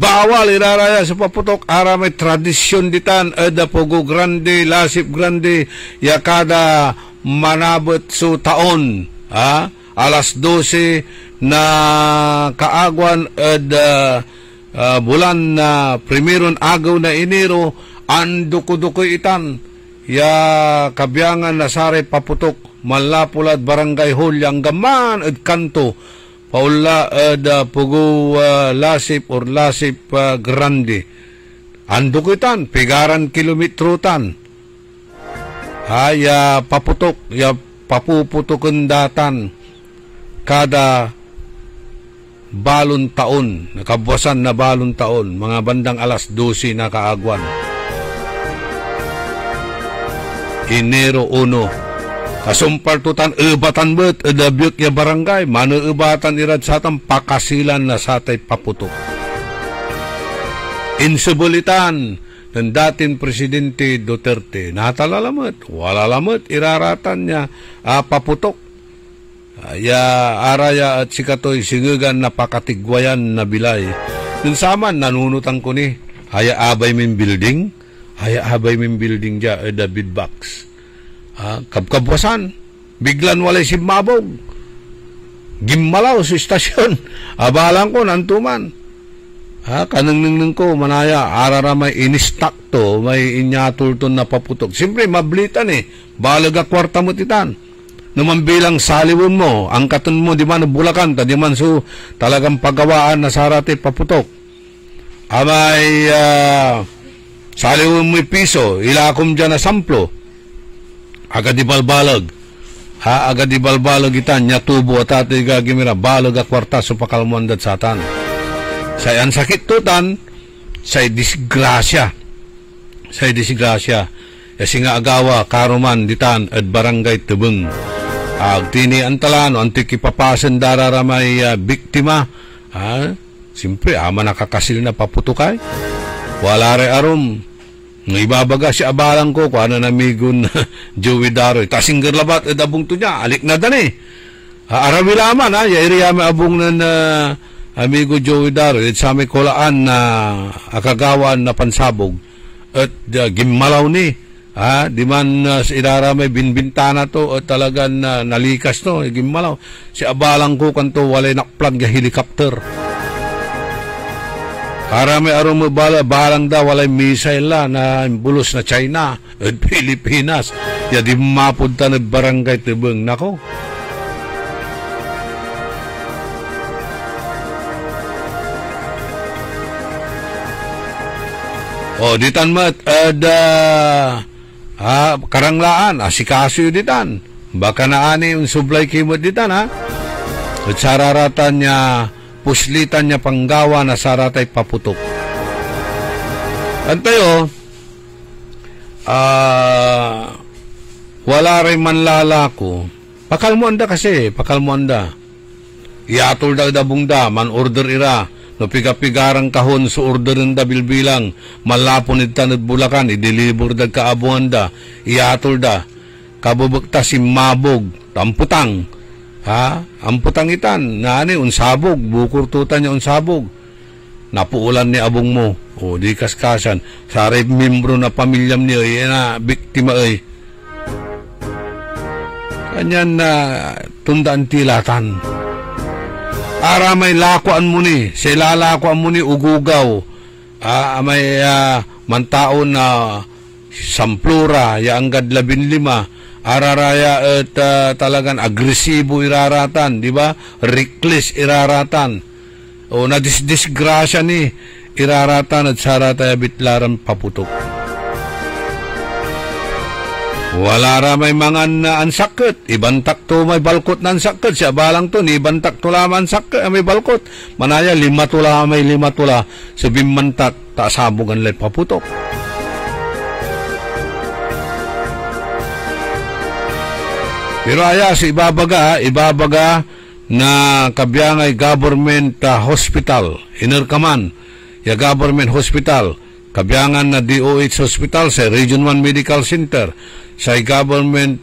Bawal iraraya sa paputok, ara may tradisyon ditan, ada Pogo Grande, Lasip Grande, yakada manabot so taon, alas 12 na kaagwan, ada bulan na primeron agaw na Enero, anduko-duko itan, ya kabyangan na sare paputok, Malapulad barangay Hulyang gaman at kanto paula da Pugo Lasip or Lasip Grande andukitan pigaran kilometrotan paputok papuputukan datan kada balon taon nakabuwasan na balon taon mga bandang alas 12 na kaagwan Enero 1 kasumpartutan ebatan bet edabyot ya barangay mano ebatan irad satang pakasilan na satay paputok. Insubulitan ng dating Presidente Duterte natalalamat, wala lamat iraratan niya paputok. Araya at sikatoy sigagan na pakatigwayan na bilay. Dun saman nanunutan ko ni haya abay min building ja David Box. Kabkabwasan, biglan walay simabog. Gimmalaw sa istasyon. Abalang ko, nantuman. Kanang ko, manaya, arara may inistak to, may inyatulton na paputok. Siyempre, mablitan Balaga kwarta mo titan. Naman bilang saliwon mo, ang katon mo, di man Bulacan, di man so talagang pagawaan na sarate paputok. Amay saliwon mo piso, ilakom dyan na samplo. Agad di balbalag. Agad di balbalag itan, nya tubo at ati gagimira, balag a kwarta so pakalmuandad satan. Say ang sakit tutan, say disgrasya. Say disgrasya. Kasi nga agawa, karuman, ditan, at barangay tubeng. Agtini antalano, antikipapasan dararamay biktima. Siyempre, ama nakakasil na paputukay. Wala re arom. Ibabaga si abalang ko, kung ano namigon na Joey Daroy. Tasingger labat, abong to niya, alik na dan eh. Arami laman, yairiyami abong na amigo Joey Daroy. At sa may kolaan na akagawan na pansabog. At gimalaw ni. Di man sa irara may binbintana to at talagang nalikas to, gimalaw. Si abalang ko kanto walay nakplag ya helicopter. Para may arong balang da walay missile na bulos na China at Pilipinas. Ya di mapunta na barangay tibeng nako. Ditan mat karanglaan, asikaso yun ditan. Baka naani yung sublay kimot ditan, At sararatan niya, puslitan niya panggawa na saratay paputok. Antayo, wala rin manlalako. Pakalmuanda kasi, pakalmuanda. Iatol da dabungda, man order ira. No piga-pigarang kahon sa orderin da bilbilang, malapon itan at Bulacan, i-deliver da kaabungan da, iatol da, kabubukta si mabog, tamputang, amputang itan, naani, unsabog, bukur tutan niya unsabog, napuulan ni abong mo, di kaskasan, saray membro na pamilyam niya, na biktima ay, kanyan na tundaan tilatan. May lakuan mo ni, sila lakuan mo ni ugugaw, may mantaon na samplura, yaanggad 15, araraya at talagang agresibo iraratan, di ba? Reckless iraratan. Nadisgrasya ni, iraratan at sarataya bitlaran paputok. Wala ra may mga ansakit. Ibantak to may balkot na ansakit. Siya balang to, ibantak to laman ansakit. May balkot. Manaya, 5 tula, may 5 tula. Sabim mantak, taasabugan lang paputok. Pero aya, si ibabaga na kabiyangay government hospital. Inarkaman, ya government hospital. Kabiyangan na DOH hospital sa Region 1 Medical Center. Sa government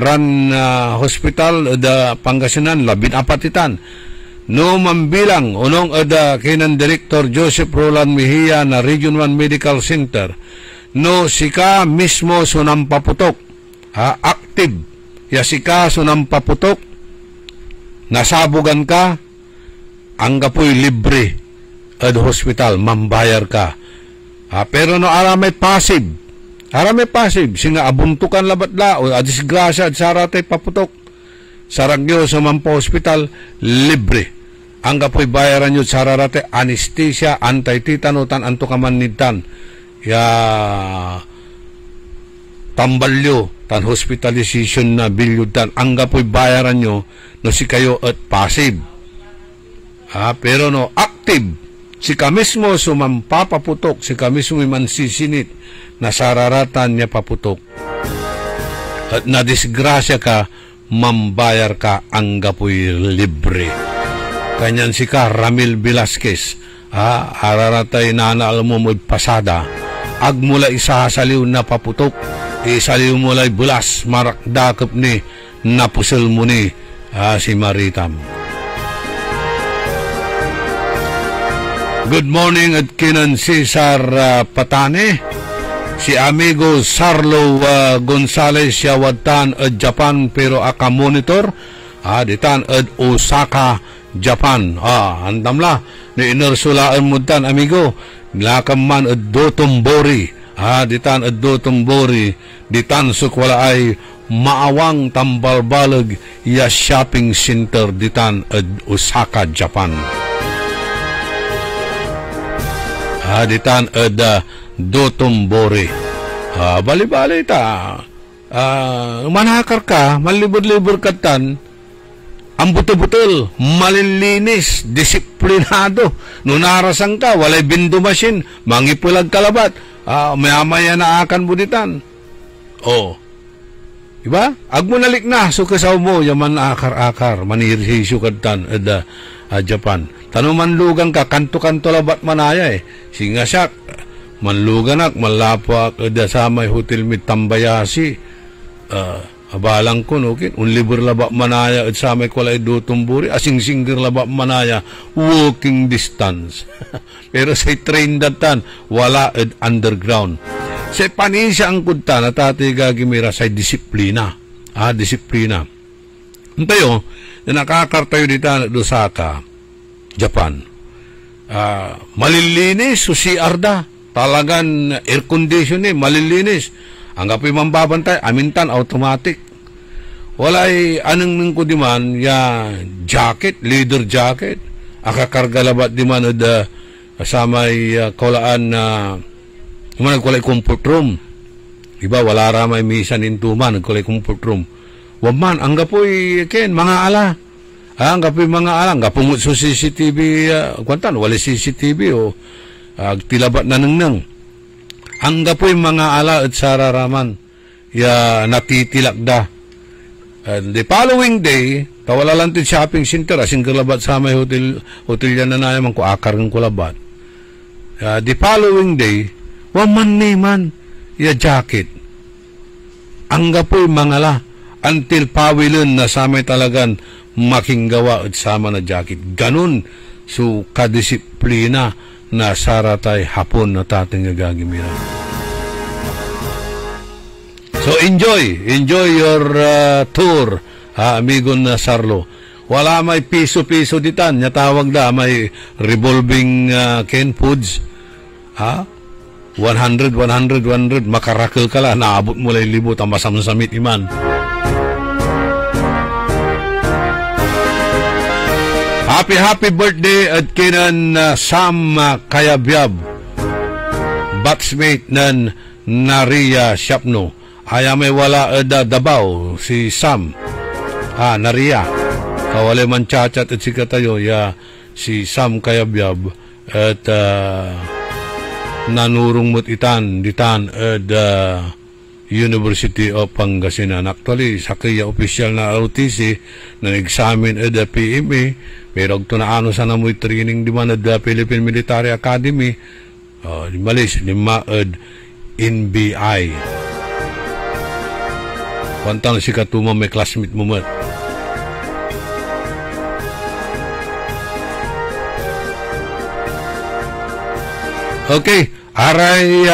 run hospital da Pangasinan, 14 itan. No mambilang unong kinan Director Joseph Roland Mejia na Region 1 Medical Center. No sika mismo sunampaputok. Active. Ya sika sunampaputok. Nasabugan ka. Ang kapoy libre ad hospital, mambayar ka. Pero no aramay passive. Aramay passive, singa abuntukan labatla o disgrasya at saratay paputok. Saragyo sa mampa hospital, libre. Ang kapoy bayaran nyo sararate, anesthesia, anti-titanutan, antukamanitan. Tambalyo, tan hospitalization na bilyudan. Ang kapoy bayaran nyo, no si kayo at passive. Pero no, active. Si ka mismo sumampapaputok, si ka mismo mansisinit na sararatan niya paputok. At nadisgrasya ka, mambayar ka ang gapoy libre. Kanyan si ka, Ramil Velasquez, araratay na alam mo pasada, agmula isasaliw na paputok, isaliw mula'y bulas, marakdakap ni, napusel mo ni, si Maritam. Good morning at kinan Cesar Patane, si amigo Sarlo Gonzales Yawatan at Japan pero aka monitor ditan at Osaka, Japan. Andamla ni inersulaan mo tan amigo, lakam man at Dotombori ditan addo tumbori, ditan sukwala ay maawang tambalbalag ya shopping center ditan Osaka, Japan. Ditan Dotonbori. Bali-bali ta. Manakar ka, malibur-libur katan, ang buto-butol, malilinis, disiplinado. Nunarasan ka, walay bindo machine, mangipulag kalabat, maya-maya na akan buditan. Diba? Agmunalik na, so kasaw mo, yaman akar-akar, manirhisyo katan, Japan. Tanong manlugan ka, kanto-kanto labat manaya Singasak, manluganak, malapak, sa may hotel mit tambayasi, abalang ko, okay? Unlibur laba manaya, sa may kulay Dotonbori, asing-singir laba manaya, walking distance. Pero sa train datan, wala underground. Sa panisya ang kunta, natati gagimira sa disiplina. Disiplina. Tayo, nakakartayo dito na Osaka, Japan. Malilinis, susiarda. Talagan air conditioning, malilinis. Ang kapoy mambabantay, amintan, automatic. Walay anong ko di man, jacket, leather jacket. Akakarga labat di man, sa may kulaan na, kulay comfort room. Diba, wala ramay misan intuman, kulay comfort room. Waman, ang kapoy, mga ala. Ang kapoy mga ala, ang kapungot sa CCTV, wala CCTV o, tilabat na nang. Ang kapoy mga ala at sararaman, natitilak da. The following day, tawala lang tin shopping center, asing kalabat sa may hotel yan na naman ko, akar ng kulabat. The following day, waman naman, jacket. Ang kapoy mga ala, until pawilon na sa may talagan makinggawa at sama na jacket. Ganun, so kadisiplina na saratay hapon na tating gagimira. So enjoy your tour, amigo na Sarlo. Wala may piso-piso ditan, tawag da, may revolving canned foods. 100, makarakil ka la, naabot mo lang libot, ang masamsamit iman. Happy birthday at kinan Sam Kayabyab, batchmate nan Naria Shapno. May wala Davao si Sam Naria. Kawalay man chachat at sikatayo si Sam Kayabyab at nanurong mo't ditan at University of Pangasinan. Actually, sa kaya official na ROTC na nag-examine at PMA, pero ito na ano sana mo'y training di man at Philippine Military Academy, malis, lima at NBI. Kuwantang si Katuma may classmate mo mat. Okay, aray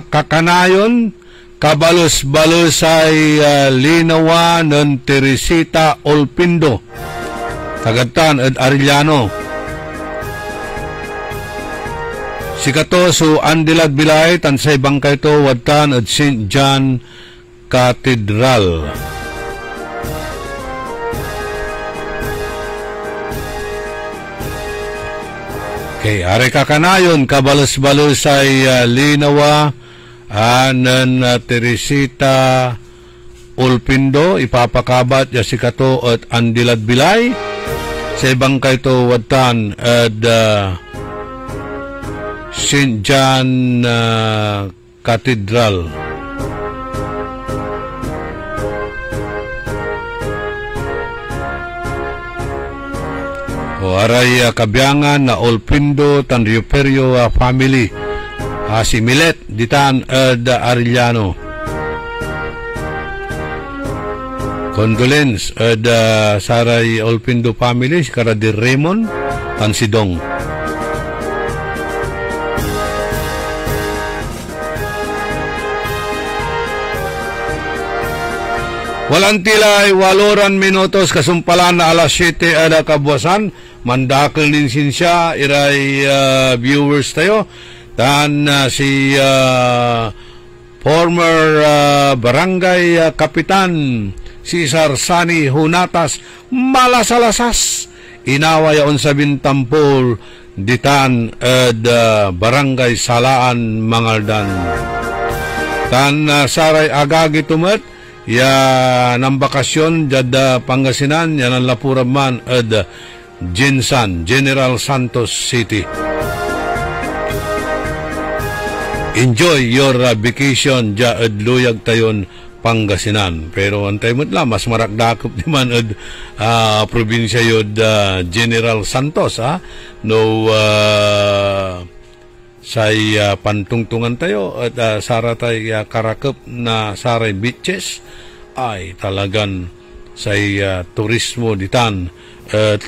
kakanayon, kabalos-balos ay linawa ng Teresita Olpindo, Tagatan at Arellano. Sikato su Andilad Bilay, tansay bangkay to, Wadtan at St. John Cathedral. Okay, are kakanayon, kabalos-balos ay linawa anan Teresita Olpindo, ipapakabat ya sikato at Andilad Bilay sa ibang kaito Wadtan at St. John Cathedral. Aray kabiyangan na Olpindo Tanrioperio family, si Milet ditan Arellano. Condolence saray Olpindo family, si Karadir Raymond Tansidong. Walang tilay, 8 minutos, kasumpalan na alas 7 ada kabuasan. Mandakal din siya, iray viewers tayo. Dan si former barangay kapitan Cesar Sani Hunatas malasalasas inaway on sa bintampol ditan barangay Salaan Mangaldan. Tan saray agagi tumet ya ng bakasyon jada Pangasinan yan ang lapuraman Jinsan, General Santos City. Enjoy your vacation ja luyag tayon Pangasinan. Pero antay mo't lang, mas marakdakop naman probinsya yod General Santos, ha? No, say pantungtungan tayo at sara tayo karakop na saray beaches ay talagan say turismo ditan at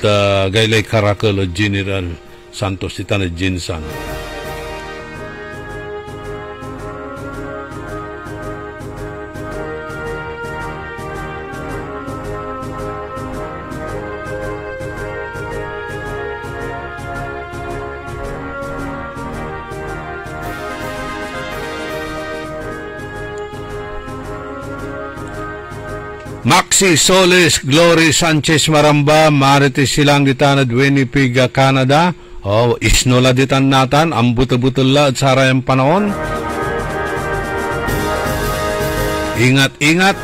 gaylay karakol General Santos ditan at Jinsan. Maxi Solis, Glory Sanchez Maramba, Marites silang ditanad Winnipeg, Canada. Isnola ditan natan, ang buto-buto la at sarayang panahon. Ingat-ingat.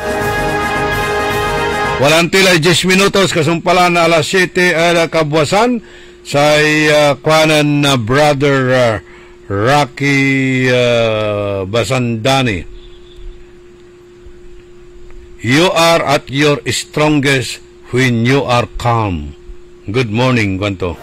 Walang tilay 10 minutos, kasumpala na alas 7 kabuwasan sa kwanan na brother Rocky Basandani. You are at your strongest when you are calm. Good morning, Kwanto.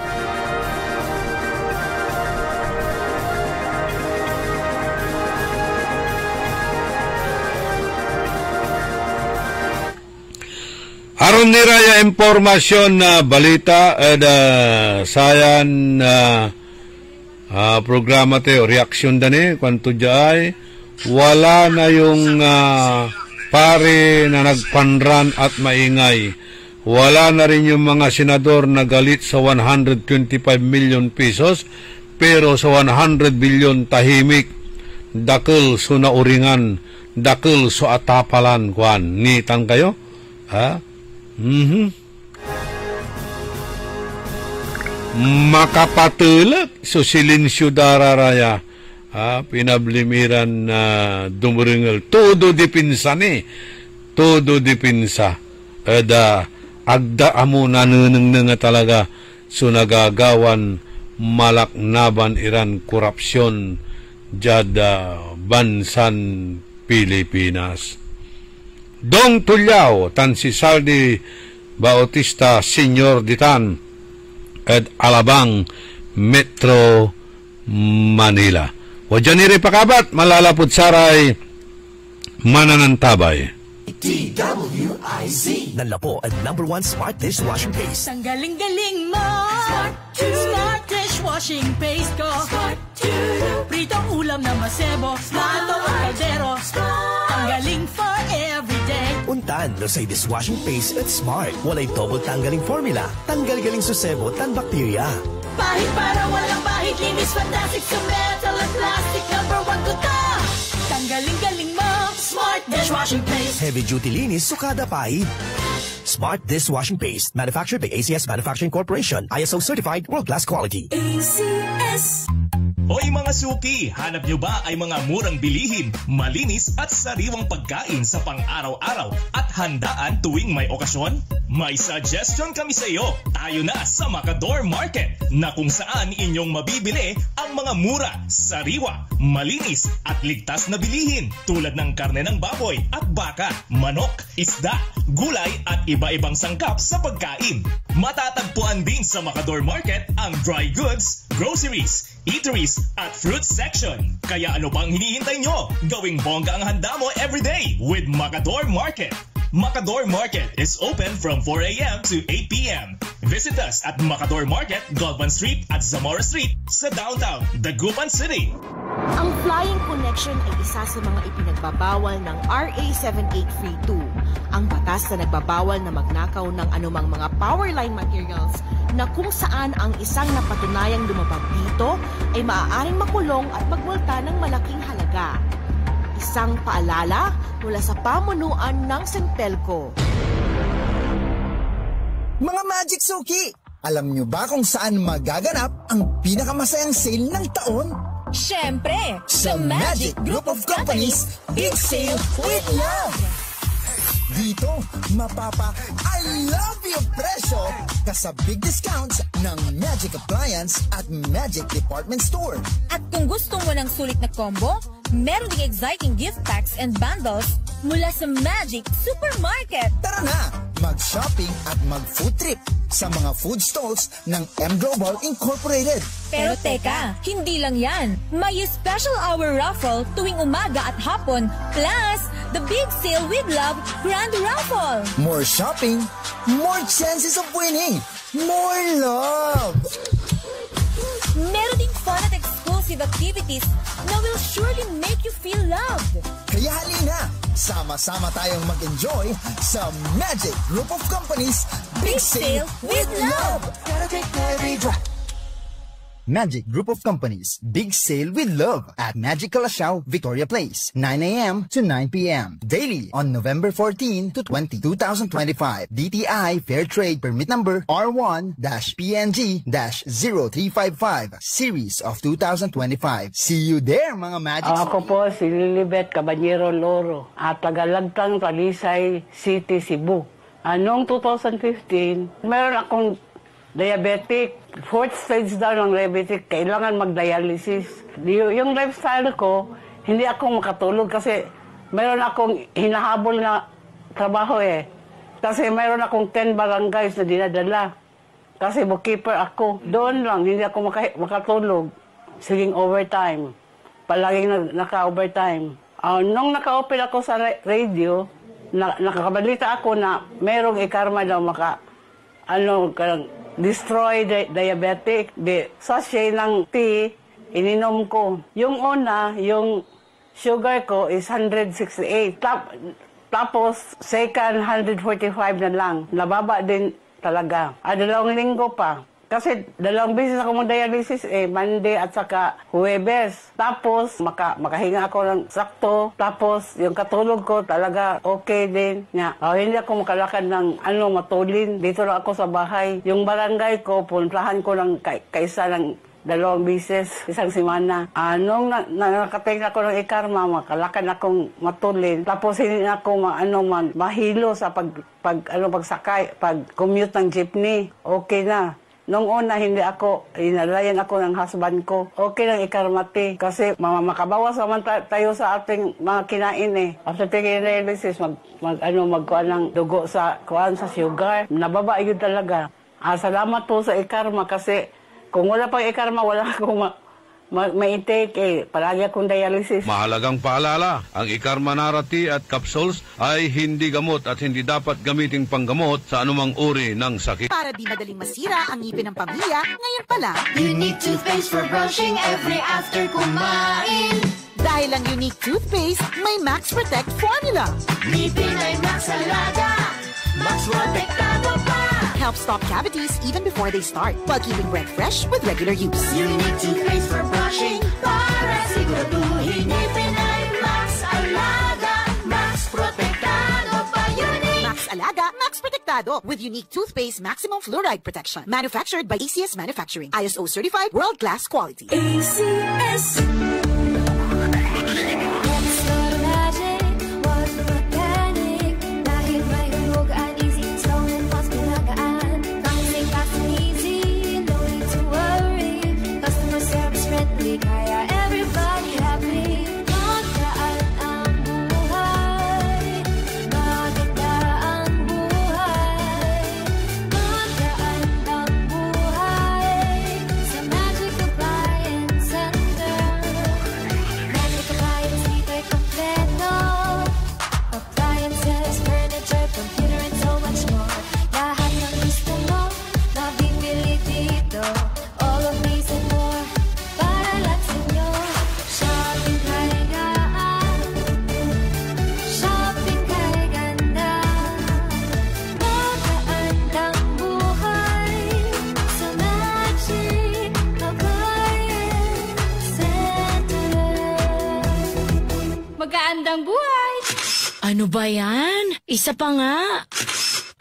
Aron ni Raya impormasyon na balita sayan programa tayo, reaksyon dani, Kwanto jay, wala na yung pare na nagpanran at maingay. Wala na rin yung mga senador na galit sa 125 million pesos, pero sa 100 billion tahimik, dakil so nauringan, dakil so atapalan, kwan. Nitan kayo? Ha? Makapatulak so silinsyo dararaya. Pinablimiran na dumuringal. Todo dipinsa ni. Todo dipinsa. Agda amo nanunang nga talaga so nagagawan malaknaban iran korupsyon jada bansan Pilipinas. Dong Tulyao, tan si Saldi Bautista Senior ditan at Alabang, Metro Manila. O dyan pakabat, malalapot saray, mananantabay. DWIZ. Nanlapo ang #1 Smart Dishwashing Paste. Ang galing-galing mo. Smart Dishwashing Paste ko. Pritong ulam na masebo. Plato o kaldero. Ang galing for everyday. Untan, no say dishwashing paste at Smart. Walay double tanggaling formula. Tanggal-galing susebo, tan bakterya. Pahit para walang bahid, linis, fantastic sa metal at plastic, #1 ko to. Tanggaling-galing mo, Smart Dishwashing Paste. Heavy duty linis, sukada pahid. Smart Dishwashing Paste, manufactured by ACS Manufacturing Corporation, ISO certified, world-class quality. ACS. Hoy mga suki, hanap nyo ba ay mga murang bilihin, malinis at sariwang pagkain sa pang-araw-araw at handaan tuwing may okasyon? May suggestion kami sa iyo. Tayo na sa Macador Market na kung saan inyong mabibili ang mga mura, sariwa, malinis at ligtas na bilihin tulad ng karne ng baboy at baka, manok, isda, gulay at iba-ibang sangkap sa pagkain. Matatagpuan din sa Macador Market ang dry goods, groceries, eateries at fruit section. Kaya ano pang hinihintay nyo? Gawing bongga ang handa mo everyday with Macador Market. Macador Market is open from 4 a.m. to 8 p.m. Visit us at Macador Market, Galvan Street at Zamora Street sa downtown Dagupan City. Ang flying connection ay isa sa mga ipinagbabawal ng RA 7832, ang batas na nagbabawal na magnakaw ng anumang mga power line materials na kung saan ang isang napatunayang lumabag dito ay maaaring makulong at magmulta ng malaking halaga. Isang paalala mula sa pamunuan ng Sentelco. Mga Magic Suki, alam nyo ba kung saan magaganap ang pinakamasayang sale ng taon? Siyempre, Sa Magic Group of Companies, Big Sale with Love! Dito, mapapa-I love you presyo sa big discounts ng Magic Appliance at Magic Department Store. At kung gusto mo ng sulit na combo, meron ding exciting gift packs and bundles mula sa Magic Supermarket. Tara na, mag-shopping at mag-food trip sa mga food stalls ng M Global Incorporated. Pero teka, hindi lang yan. May special hour raffle tuwing umaga at hapon, plus the Big Sale with Love Grand Raffle. More shopping, more chances of winning, more love! Meron ding fun at exclusive activities na will surely make you feel loved. Kaya halina, sama-sama tayong mag-enjoy sa Magic Group of Companies Big Sale with Love! Magic Group of Companies Big Sale with Love at Magic Calasiao, Victoria Place, 9 a.m. to 9 p.m. Daily on November 14 to 20, 2025. DTI Fair Trade Permit Number R1-PNG-0355 Series of 2025. See you there, mga Magic. Ako po si Lilibet Caballero Loro at tagalagtang Talisay City, Cebu. Noong 2015, meron akong diabetic, 4th stage daw ng diabetic, kailangan mag-dialysis. Yung lifestyle ko, hindi ako makatulog kasi mayroon akong hinahabol na trabaho eh. Kasi mayroon akong 10 barangays na dinadala. Kasi bookkeeper ako. Doon lang, hindi ako makatulog. Siging overtime. Palaging naka-overtime. Nung naka-open ako sa radio, nakakabalita ako na merong ikarma daw destroy diabetic. Sachet ng tea, ininom ko. Yung una, yung sugar ko is 168. Tapos, second, 145 na lang. Nababa din talaga. 2 linggo pa. Kasi 2 beses ako mag-dialysis Monday at saka Huwebes. Tapos, makahinga ako ng sakto. Tapos, yung katulog ko talaga okay din. Hindi ako makalakad ng matulin. Dito lang ako sa bahay. Yung barangay ko, puntahan ko ng kaisa ng 2 beses, isang semana. Nung nakatake ako ng ikarma, makalakad akong matulin. Tapos, hindi ako mahilo sa pagsakay, pag-commute ng jeepney. Okay na. Nung una, hindi ako, inalayan ako ng husband ko. Okay lang ikarmati. Kasi makabawas naman tayo sa ating mga kinain After taking dialysis, magkuhan ng dugo sa sugar. Nababa yun talaga. Salamat po sa ikarma kasi kung wala pang ikarma, wala akong ma-intake palagi akong dialysis. Mahalagang paalala, ang Ikarma Narati at capsules ay hindi gamot at hindi dapat gamiting panggamot sa anumang uri ng sakit. Para di madaling masira ang ngipin ng pamilya, ngayon pala, Unique toothpaste for brushing every after kumain. Dahil ang Unique toothpaste, may Max Protect formula. Ngipin ay Max Alaga, Max Protektado pa. Helps stop cavities even before they start, while keeping breath fresh with regular use. Unique toothpaste for brushing, para siguraduhin ngipin ay Max Alaga, Max Protektado pa. Unique Max Alaga, Max Protektado with Unique toothpaste maximum fluoride protection. Manufactured by ACS Manufacturing. ISO certified world-class quality. ACS. Kaya everybody happy. Magaan ang buhay. Maganda ang buhay. Magaan ang buhay. Sa Magic Appliance Center. Ano ba yan? Isa pa nga.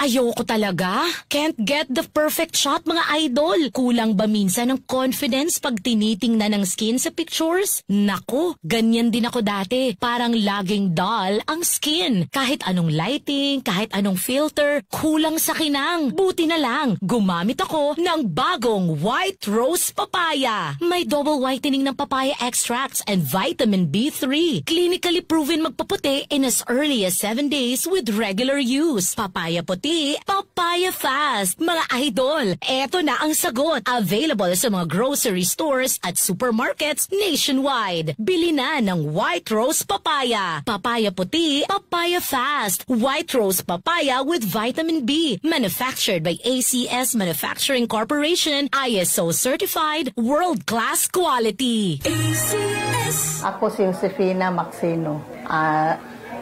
Ayoko talaga. Can't get the perfect shot, mga idol. Kulang ba minsan ng confidence pag tinitingnan ng skin sa pictures? Naku, ganyan din ako dati. Parang laging dull ang skin. Kahit anong lighting, kahit anong filter, kulang sa kinang. Buti na lang, gumamit ako ng bagong White Rose Papaya. May double whitening ng papaya extracts and vitamin B3. Clinically proven magpaputi in as early as 7 days with regular use. Papaya puti, papaya fast. Mga idol, eto na ang sagot. Available sa mga grocery stores at supermarkets nationwide. Bili na ng White Rose Papaya. Papaya puti, papaya fast. White Rose Papaya with vitamin B. Manufactured by ACS Manufacturing Corporation. ISO certified, world-class quality. ACS. Ako si Josefina Maxino.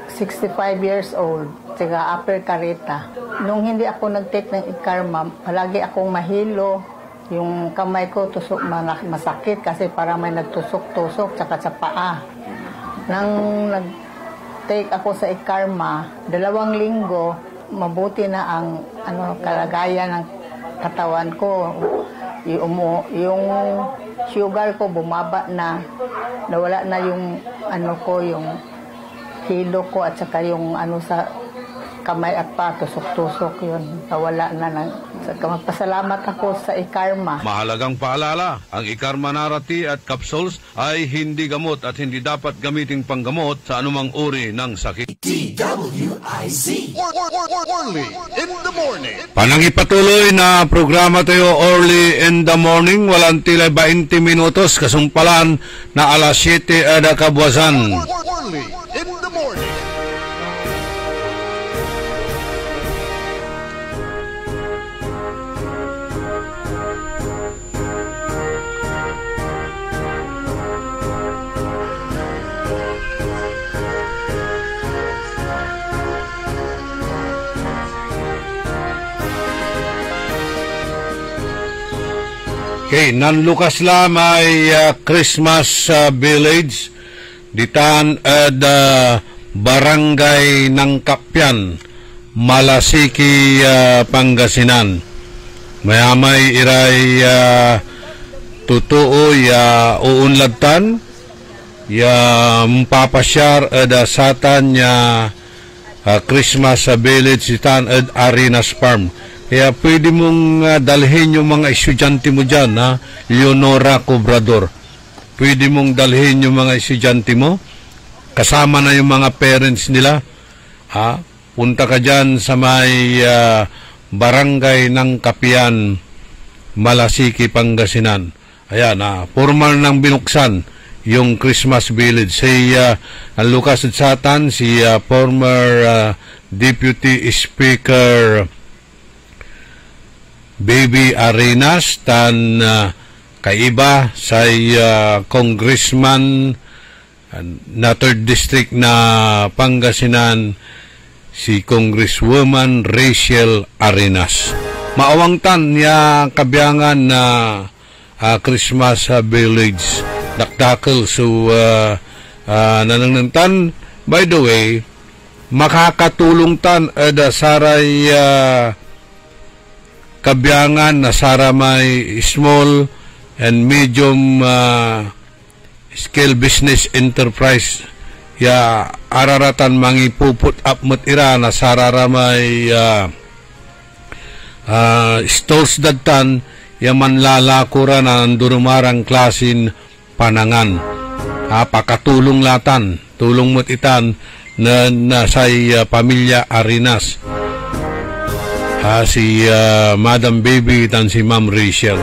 65 years old, taga Upper Carita. Nung hindi ako nag-take ng Ikarma, palagi akong mahilo. Yung kamay ko tusok, masakit kasi para may nagtusok-tusok tsaka sa paa. Nang nag-take ako sa Ikarma, 2 linggo, mabuti na ang kalagayan ng katawan ko. Yung sugar ko bumaba na, nawala na yung yung kilo ko at saka yung sa kamay at pa, tusok-tusok yun. Nawala na. Magpasalamat ako sa Ikarma. Mahalagang paalala, ang Ikarma Narati at capsules ay hindi gamot at hindi dapat gamiting panggamot sa anumang uri ng sakit. DWIZ. Only in the morning. Panangipatuloy na programa tayo early in the morning, walang tila 20 minutos, kasumpalan na alas 7 ada kabuasan. Only in the morning. Okay, nanlukas la may Christmas village ditan at barangay ng Kapyan, Malasiki, Pangasinan. Mayamay iray totoo uunladtan papasyar satan Christmas village ditan at Arenas Farm. Kaya pwede mong dalhin yung mga estudyante mo dyan, Leonora Cobrador. Pwede mong dalhin yung mga estudyante mo. Kasama na yung mga parents nila. Punta ka dyan sa may barangay ng Kapian, Malasiki, Pangasinan. Ayan, formal nang binuksan yung Christmas Village. Si Lucas Satan, si former Deputy Speaker Baby Arenas, tan kaiba sa Congressman na 3rd District na Pangasinan, si Congresswoman Rachel Arenas. Maawangtan niya kabiyangan na Christmas Village dakdakil. So nanangnan, by the way, makakatulong tan saray kabiyangan na sara may small and medium scale business enterprise araratan mangipuput up mat ira na sarara may stalls dadtan manlalakura na nandurumarang klasin panangan. Pakatulong latan, tulong mat itan na say pamilya Arenas. Si Madam Baby tan si Ma'am Rachel.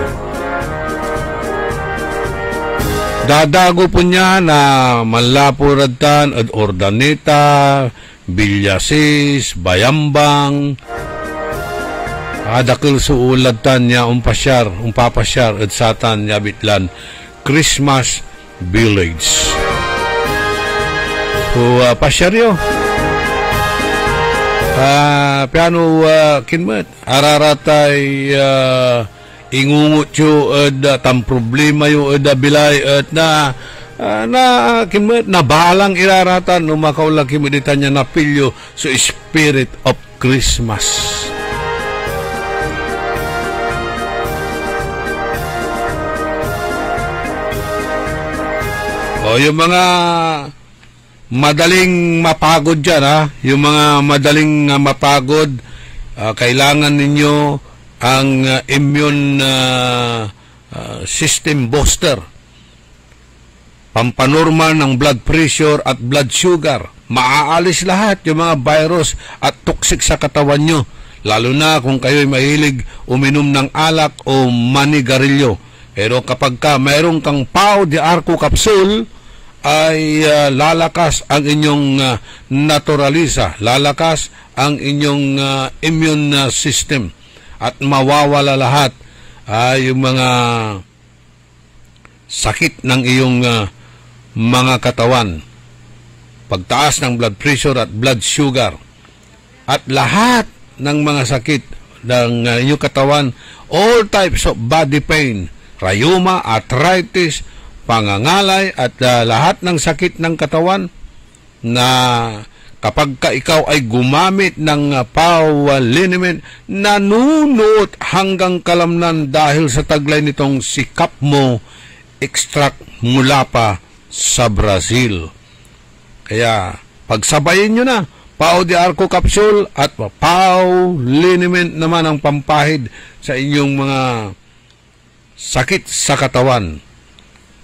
Dadago po niya na Malapuratan at Ordaneta, Villasis, Bayambang. Dakil suulatan niya umpapasyar at satan niya bitlan Christmas Village. So pasyaryo. Piano kinmet araratay ingungot yo tam problema yo bilay at na na balang iraratan umakaw laki meditan niya napilyo so Spirit of Christmas. O yung mga madaling mapagod dyan, ha? Yung mga madaling mapagod, kailangan ninyo ang immune system booster. Pampanormal ng blood pressure at blood sugar. Maaalis lahat yung mga virus at toxic sa katawan nyo. Lalo na kung kayo'y mahilig uminom ng alak o manigarilyo. Pero kapag mayroon kang Pau de Arco capsule, ay lalakas ang inyong naturalisa, lalakas ang inyong immune system at mawawala lahat yung mga sakit ng iyong mga katawan, pagtaas ng blood pressure at blood sugar at lahat ng mga sakit ng inyong katawan, all types of body pain, rheuma, arthritis, pangangalay at lahat ng sakit ng katawan na kapag ikaw ay gumamit ng Pau liniment, nanunot hanggang kalamnan dahil sa taglay nitong sikap mo extract mula pa sa Brazil. Kaya pagsabayin nyo na Pau de Arco capsule at Pau liniment naman ang pampahid sa inyong mga sakit sa katawan.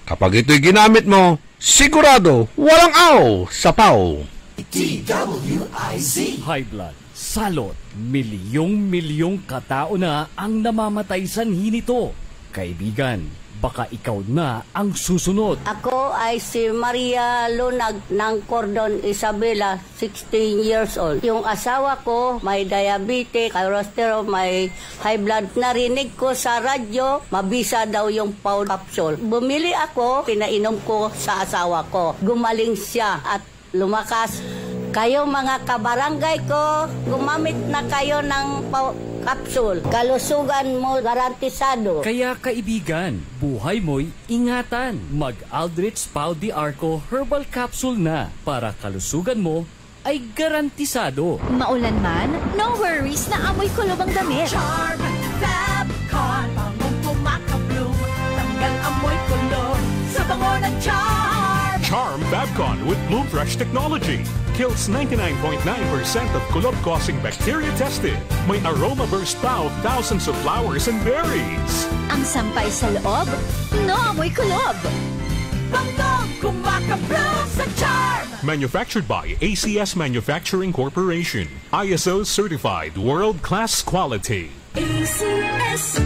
Kapag ito'y ginamit mo, sigurado walang aw sa Pau. DWIZ. High blood, salot, milyong-milyong katao na ang namamatay sanhi nito. Kaibigan, baka ikaw na ang susunod. Ako ay si Maria Lunag ng Cordon Isabela, 16 years old. Yung asawa ko may diabetes, cholesterol, may high blood. Narinig ko sa radyo, mabisa daw yung Pau capsule. Bumili ako, pinainom ko sa asawa ko. Gumaling siya at lumakas. Kayo mga kabarangay ko, gumamit na kayo ng Pau capsule. Kalusugan mo garantisado. Kaya kaibigan, buhay mo'y ingatan. Mag-Aldrich Pau de Arco Herbal Capsule na para kalusugan mo ay garantisado. Maulan man, no worries na amoy kulob ang damit. Charm Fabcon, bangong pumakabloom, tanggal amoy kulob sa bango ng Charm. Charm Fabcon with Bloom Fresh technology. Kills 99.9% of kulob-causing bacteria tested. May aroma burst pa of thousands of flowers and berries. Ang sampay sa loob, no amoy kulob. Bangong kumakabloom sa Charm. Manufactured by ACS Manufacturing Corporation. ISO certified world-class quality. ACS.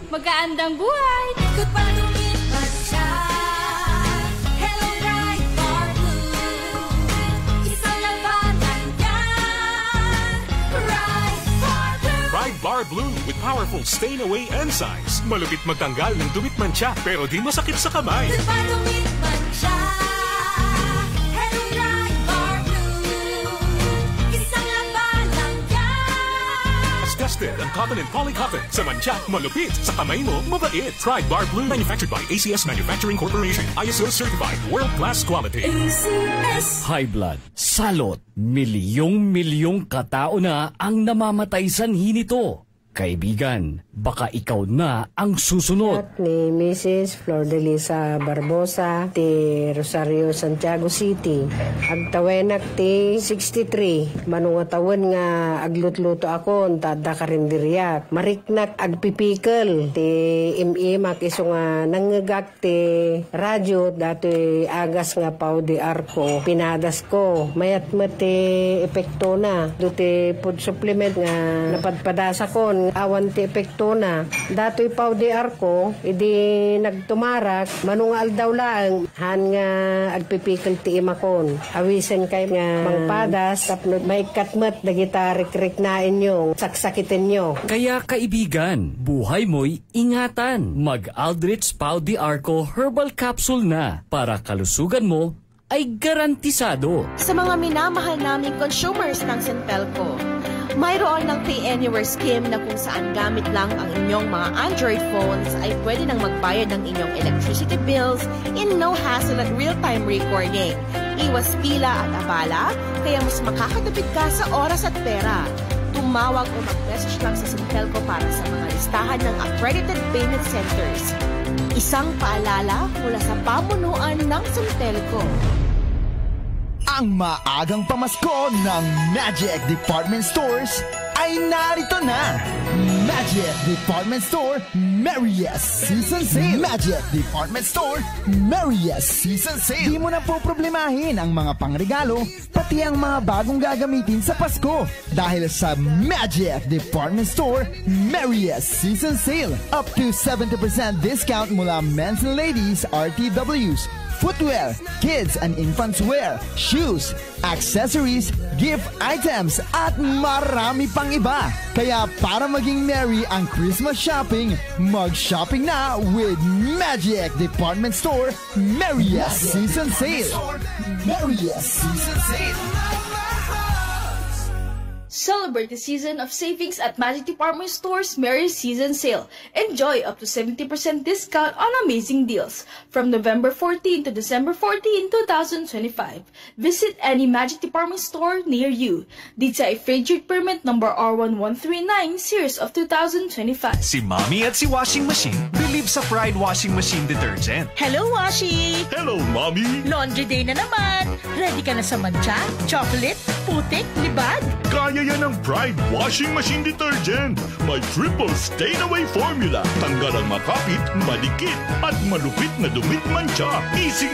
Magkaandang buhay! Ikot pa lumipas siya. Hello, Bright Bar Blue. Isang labanan yan. Bright Bar Blue. Bright Bar Blue with powerful stain-away enzymes. Malupit magtanggal ng dumit mancha pero di masakit sa kamay. Ikot pa lumipas siya. Hello, Bright Bar Blue. Isang labanan yan. As tested ang cotton and polycotton. Sa mancha, malupit. Sa kamay mo, mabait. Pride Bar Blue. Manufactured by ACS Manufacturing Corporation. ISO certified world-class quality. ACS. High blood, salot, milyong-milyong katao na ang namamatay sanhi nito. Kaibigan, baka ikaw na ang susunod. Ni Mrs. Flor de Lisa Barbosa, ti Rosario, Santiago City. Agtawenak ti 63. Manungatawan nga aglutluto ako, tada karindiriyak. Mariknak agpipikal, ti imimak iso nga nangagak ti radyo, dati agas nga pao di arko. Pinadas ko, mayat ti epekto na. Duti food supplement nga napadpadasa ko, awan ti epekto na. Dato'y pao di arko, idi nagtumarak, manungal daw lang, han nga agpipikal ti imakon. Awisen kay nga mangpadas, tapno may katmat, dagita rik-rik na inyo, saksakitin nyo. Kaya kaibigan, buhay mo'y ingatan. Mag-Aldrich Pao di Arco Herbal Capsule na para kalusugan mo ay garantisado. Sa mga minamahal naming consumers ng Sintelco, mayroon ng Pay Anywhere scheme na kung saan gamit lang ang inyong mga Android phones ay pwede nang magbayad ng inyong electricity bills in no hassle at real-time recording. Iwas pila at abala, kaya mas makakatipid ka sa oras at pera. Tumawag o mag-message lang sa Sintelco para sa mga listahan ng accredited payment centers. Isang paalala mula sa pamunuan ng Sintelco. Ang maagang pamasko ng Magic Department Stores ay narito na. Magic Department Store Merriest Season Sale. Magic Department Store Merriest Season Sale. Di mo na po problemahin ang mga pangregalo, pati ang mga bagong gagamitin sa Pasko. Dahil sa Magic Department Store Merriest Season Sale. Up to 70% discount mula men's and ladies RTWs, footwear, kids and infants wear, shoes, accessories, gift items, at marami pang iba. Kaya para maging merry ang Christmas shopping, mag-shopping na with Magic Department Store Merriest Season Sale. Merriest Season Sale. Celebrate the season of savings at Magic Department Store's Merry Season Sale. Enjoy up to 70% discount on amazing deals from November 14 to December 14, 2025. Visit any Magic Department Store near you. Dito ay Frederick Permit number R1139 series of 2025. Si Mommy at si Washing Machine believe sa Pride Washing Machine Detergent. Hello, Washi! Hello, Mommy! Laundry day na naman! Ready ka na sa mancha, chocolate, putik, libag? Kaya yan ang Pride Washing Machine Detergent. May triple stain-away formula. Tanggal ang makapit, malikit, at malupit na dumit mancha. Easy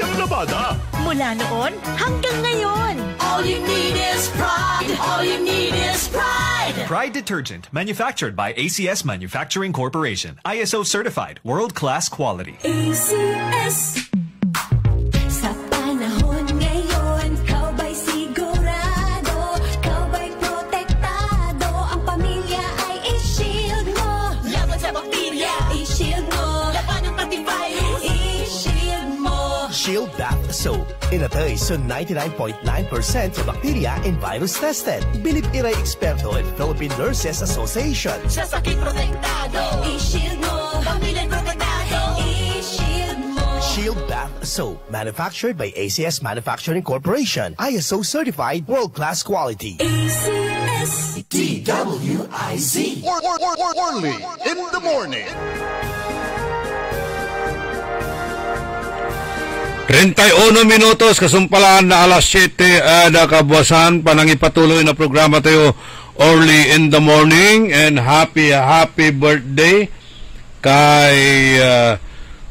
ang labada. Mula noon hanggang ngayon. All you need is pride. All you need is pride. Pride Detergent, manufactured by ACS Manufacturing Corporation. ISO certified, world-class quality. ACS. Sa panahon ngayon, kau ba'y sigurado? Kau ba'y protektado? Ang pamilya ay i-shield mo. Laban sa bakterya, i-shield mo. Laban ng antivirus, i-shield mo. Shield Bath Soap. Inatay sa 99.9% sa bacteria and virus tested. Bilib iray eksperto at Philippine Nurses Association. Sa sakit protektado, i-shield mo. Pamilya protektado, i-shield mo. Shield Bath Soap. Manufactured by ACS Manufacturing Corporation. ISO certified, world-class quality. ACS DWIZ. Only in the morning. 31 minutos, kasumpalaan na alas 7 na kabuwasan, panangipatuloy na programa tayo early in the morning, and happy birthday kay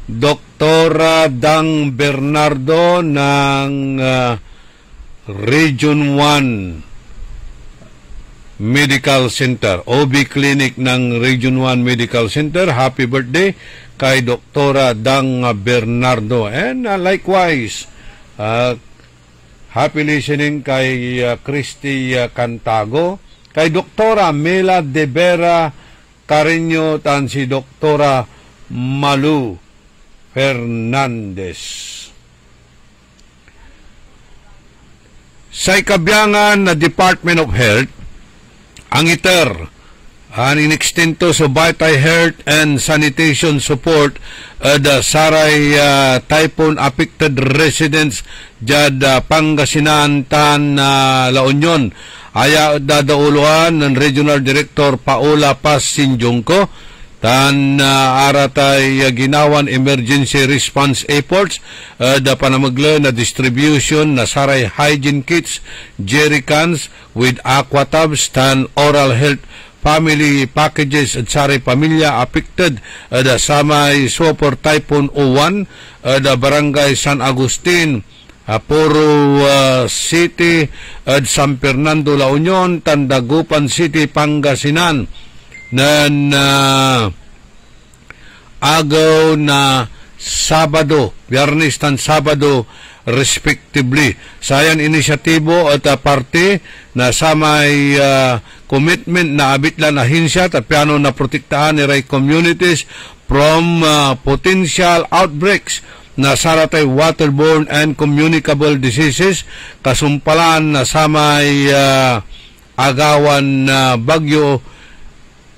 Dr. Dang Bernardo ng Region 1 Medical Center, OB Clinic ng Region 1 Medical Center. Happy birthday kay Dr. Dang Bernardo. And likewise, happy listening kay Christy Cantago, kay Dr. Mela de Vera Carreño, tan si Dr. Malu Fernandez. Sa ikabiyangan na Department of Health, ang ITER, ang inextento sa Batay Health and Sanitation Support the Saray Typhoon Affected Residents jad Pangasinan tan La Union. aya dadauluan ng Regional Director Paula Paz Sinjungko tan aratay ginawan emergency response efforts da panamagla na distribution na saray hygiene kits, jerrycans with aqua tubs tan oral health family packages at saray pamilya affected da samay Super Typhoon O1 da barangay San Agustin, Aporo City at San Fernando La Union, Tandagupan City, Pangasinan nan agaw na Sabado, Biyernes tan Sabado respectively. Sayan inisyatibo at parte na samay commitment na abitlan ahinsya at piano na protektahan ni Ray communities from potential outbreaks na saratay waterborne and communicable diseases kasumpalan na samay agawan na bagyo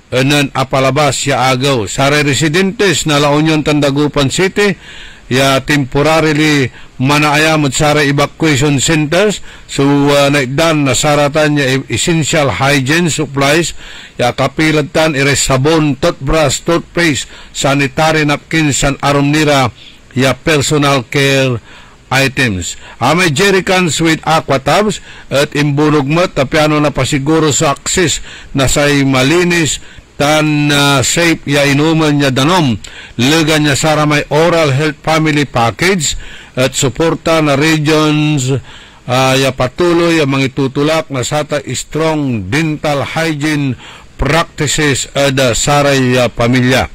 nan apalabas ya agaw. Saray residentes na La Union, Tandagupan City ya temporarily manaayam at saray evacuation centers so naigdan na saratan ya essential hygiene supplies ya kapilatan ires sabon, toothbrush, toothpaste, sanitary napkins san aron nira ya personal care items. May jerrycans with aqua tubs at imbulugmat tapiano na pasiguro sa access na say malinis tan safe ya inuman niya danom. Lega niya sara may oral health family package at suporta na regions ya patuloy ang mga tutulak na sata strong dental hygiene practices ada saray pamilya.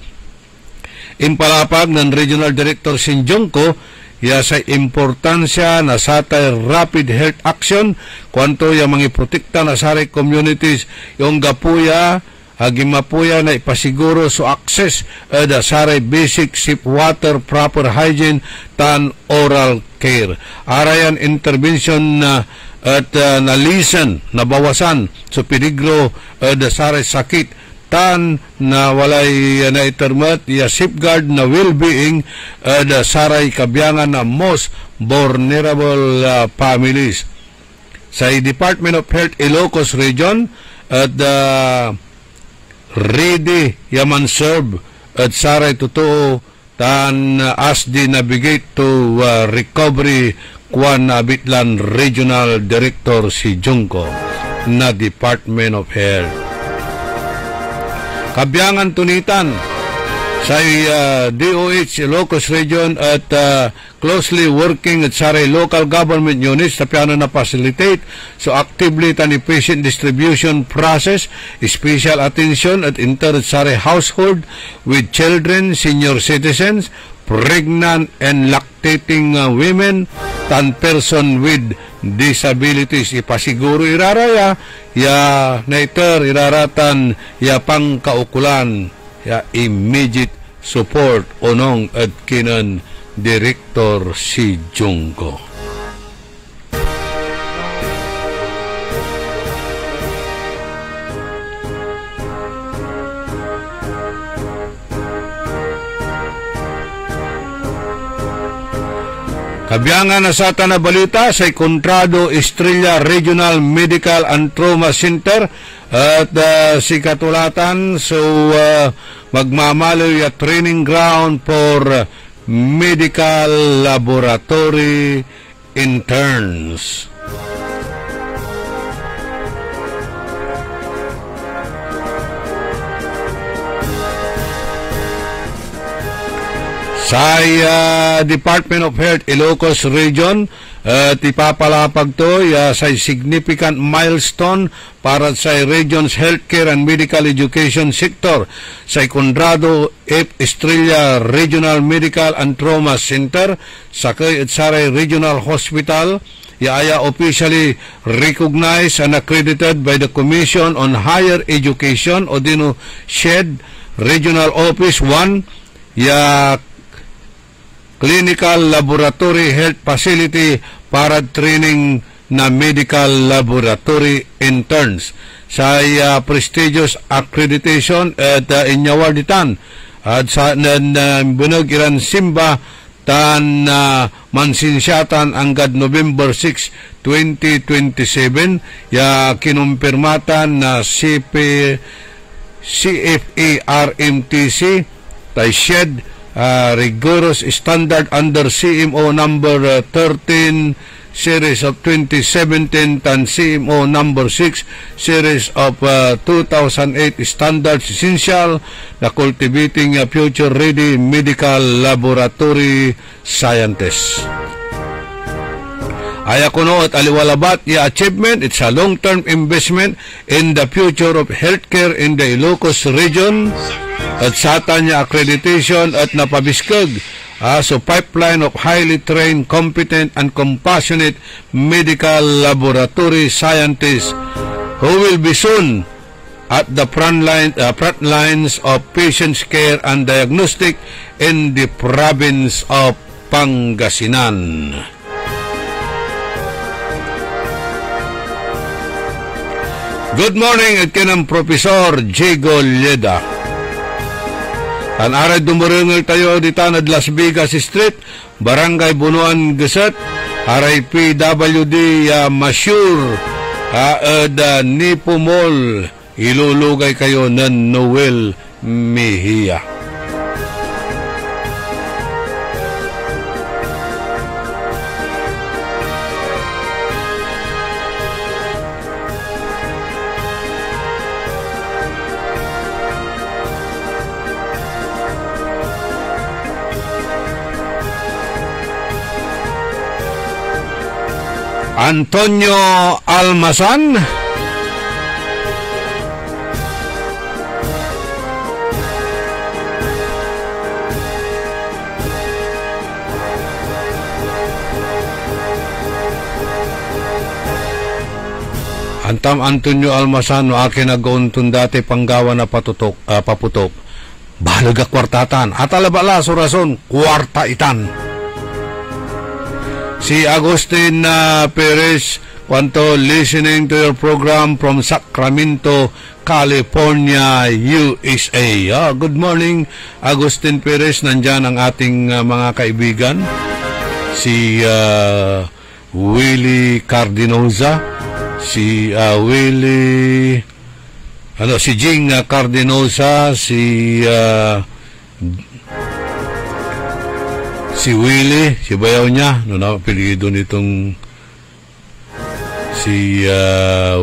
Impalapag ng Regional Director Sinjungko ya sa importansya na sa rapid health action kwanto yung mga protekta na sa communities yung gapuya agimapuya na ipasiguro so access da sa basic safe water, proper hygiene tan oral care. Arayan intervention at nalisan, nabawasan so peligro da sa sakit tan na walay na itermat ya safeguard na well-being da saray kabyangan na most vulnerable families. Sa Department of Health Ilocos Region at ready yaman serve at saray totoo tan as di navigate to recovery kwan abitlan Regional Director si Jungko na Department of Health. Kabyangan tunitan sa DOH Ilocos Region at closely working at saray local government units sa piano na facilitate so actively tani patient distribution process, special attention at enter at saray household with children, senior citizens, pregnant and lactating women, tan person with disabilities. Ipasiguro iraraya ya naiter iraratan ya pangkaukulan ya immediate support onong at kinan Director si Jungko. Kabyangan na sa na balita sa Contrado Estrella Regional Medical and Trauma Center at si Katulatan so magmamaloy at training ground for medical laboratory interns. Sa Department of Health Ilocos Region tipapalapag to sa significant milestone para sa region's healthcare and medical education sector sa Contrado F. Estrella Regional Medical and Trauma Center sa Saray Regional Hospital aya officially recognized and accredited by the Commission on Higher Education o dino SHED Regional Office 1 Clinical Laboratory Health Facility para training na medical laboratory interns sa prestigious accreditation at inyawarditan at sa bunog iran Simba tan mansinsyatan anggad November 6, 2027 ya kinumpirmatan na CFA-RMTC tay shed rigorous standard under CMO number 13 series of 2017 tan CMO number 6 series of 2008 standards essential na cultivating future ready medical laboratory scientists. Ayakuno at aliwalabat ya achievement, it's a long-term investment in the future of healthcare in the Ilocos region at satan niya accreditation at napabiskag so pipeline of highly trained, competent, and compassionate medical laboratory scientists who will be soon at the front lines of patients' care and diagnostic in the province of Pangasinan. Good morning at kanang Professor Diego Leda. Ang aray dumurungil tayo dito na Las Vegas Street, Barangay Bunuan Gasat, aray PWD Masyur, Nipo Mall, ilulugay kayo ng Noel Mejia. Antonio Almasan, Antam Antonio Almasan, no akin nag-uuntun dati panggawa na paputok, bahalaga kwartatan, at alabala surason, kwarta itan. Si Agustin Perez, kwanto listening to your program from Sacramento, California, USA. Good morning, Agustin Perez. Nandyan ang ating mga kaibigan. Si Willie Cardinoza, si Jing Cardinoza, si Willie, si bayaw niya, no na apelyido nitong si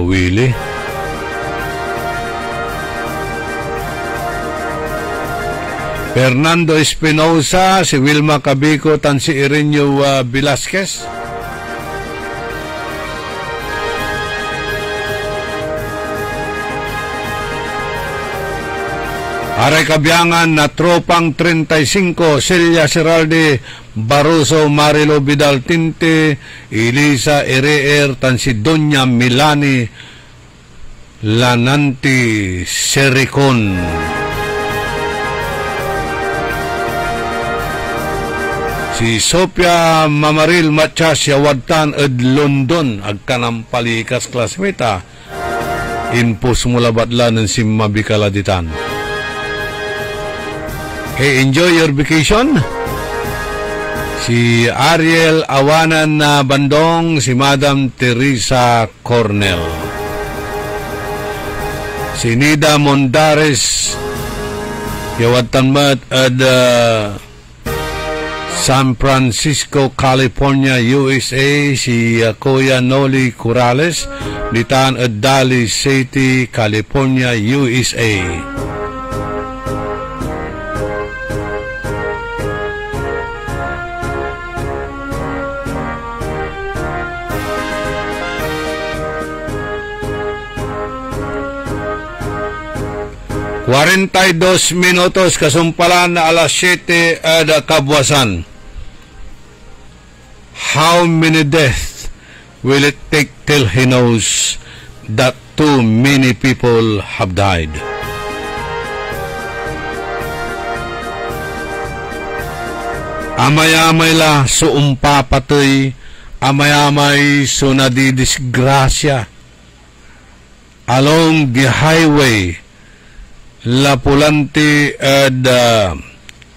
Willie. Fernando Espinosa, si Wilma Cabico, tan si Ireneo Velasquez. Aray Kabiangan na Tropang 35, Celia Seralde, Barroso, Marilo Vidal Tinte, Elisa Ereer, tan si Doña Milani Lananti Sericon. Si Sophia Mamaril Machas, Yawadtan ed London, agkanang palikas klasmeta, impos mula batlan ng Simmabikaladitan. Hey, enjoy your vacation. Si Ariel Awanan na Bandong, si Madam Teresa Cornell. Si Nida Mondares, Yawatan Mat at San Francisco, California, USA. Si Kuya Noli Corrales, Ditan at Daly City, California, USA. ...42 minutos kasumpalan na alas 7 kabuwasan. How many deaths will it take till he knows that too many people have died? Amay-amay la suumpa patoy, amay-amay so nadidisgrasya. Along the highway, Lapulante at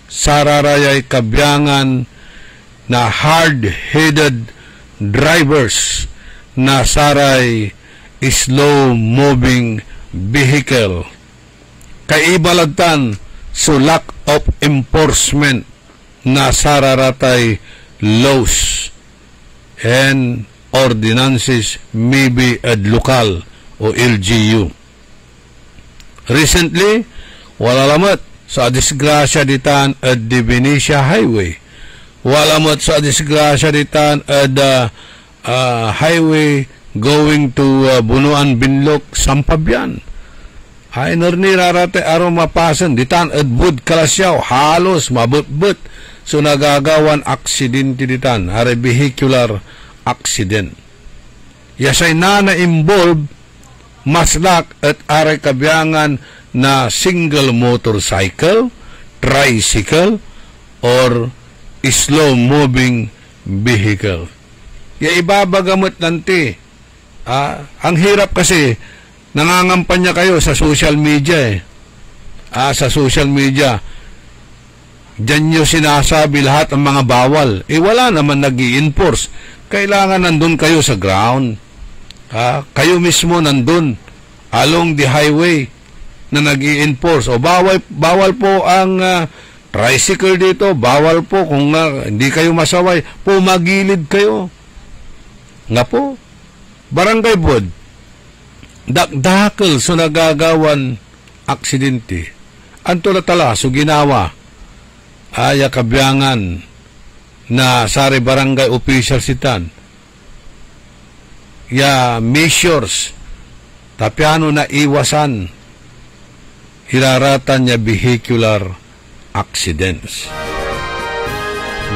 Sararayay Kabiangan, na hard-headed drivers na saray slow-moving vehicle. Kay ibalagtan so lack of enforcement na sararatay laws and ordinances maybe at local o LGU. Recently, wala lamot sa disgrasya ditan at the Venetia Highway. Wala lamot sa disgrasya ditan at highway going to Bunuan, Binlok, Sampabian. Ay narnirarate araw mapasan ditan at bud kalasyaw halos mabut-but so nagagawan aksidente ditan are vehicular accident. Yasay na involve maslak at are kabiyangan na single motorcycle, tricycle, or slow moving vehicle. Ya ibabagamot nanti. Ang hirap kasi nangangampanya kayo sa social media sa social media. Diyan nyo sinasabi lahat ang mga bawal. Wala naman nag-i-enforce. Kailangan nandun kayo sa ground. Kayo mismo nandun along the highway na nag-i-enforce. O bawal po ang tricycle dito. Bawal po kung hindi kayo masaway. Pumagilid kayo. Nga po. Barangay Bod. Dakdakal so nagagawan aksidente. Anto na tala so ginawa aya kabyangan na sari barangay official sitan ya measures tapiano na iwasan hiraratan niya vehicular accidents.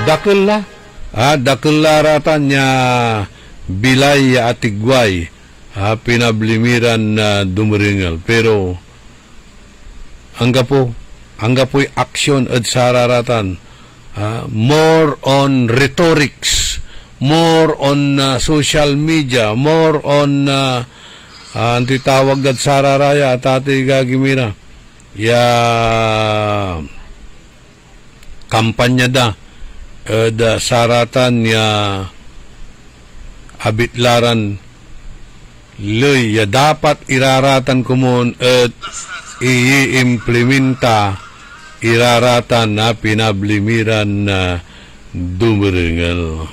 Dakil laratan niya bilay at tigway pinablimiran na dumuringal. Pero angga po'y aksyon at sararatan. More on rhetorics, more on social media, more on antitawag at sararaya at ati gagimira. Ya kampanya da saratan ya abitlaran loy ya dapat iraratan kumon at i-implementa iraratan na pinablimiran na dumiringal.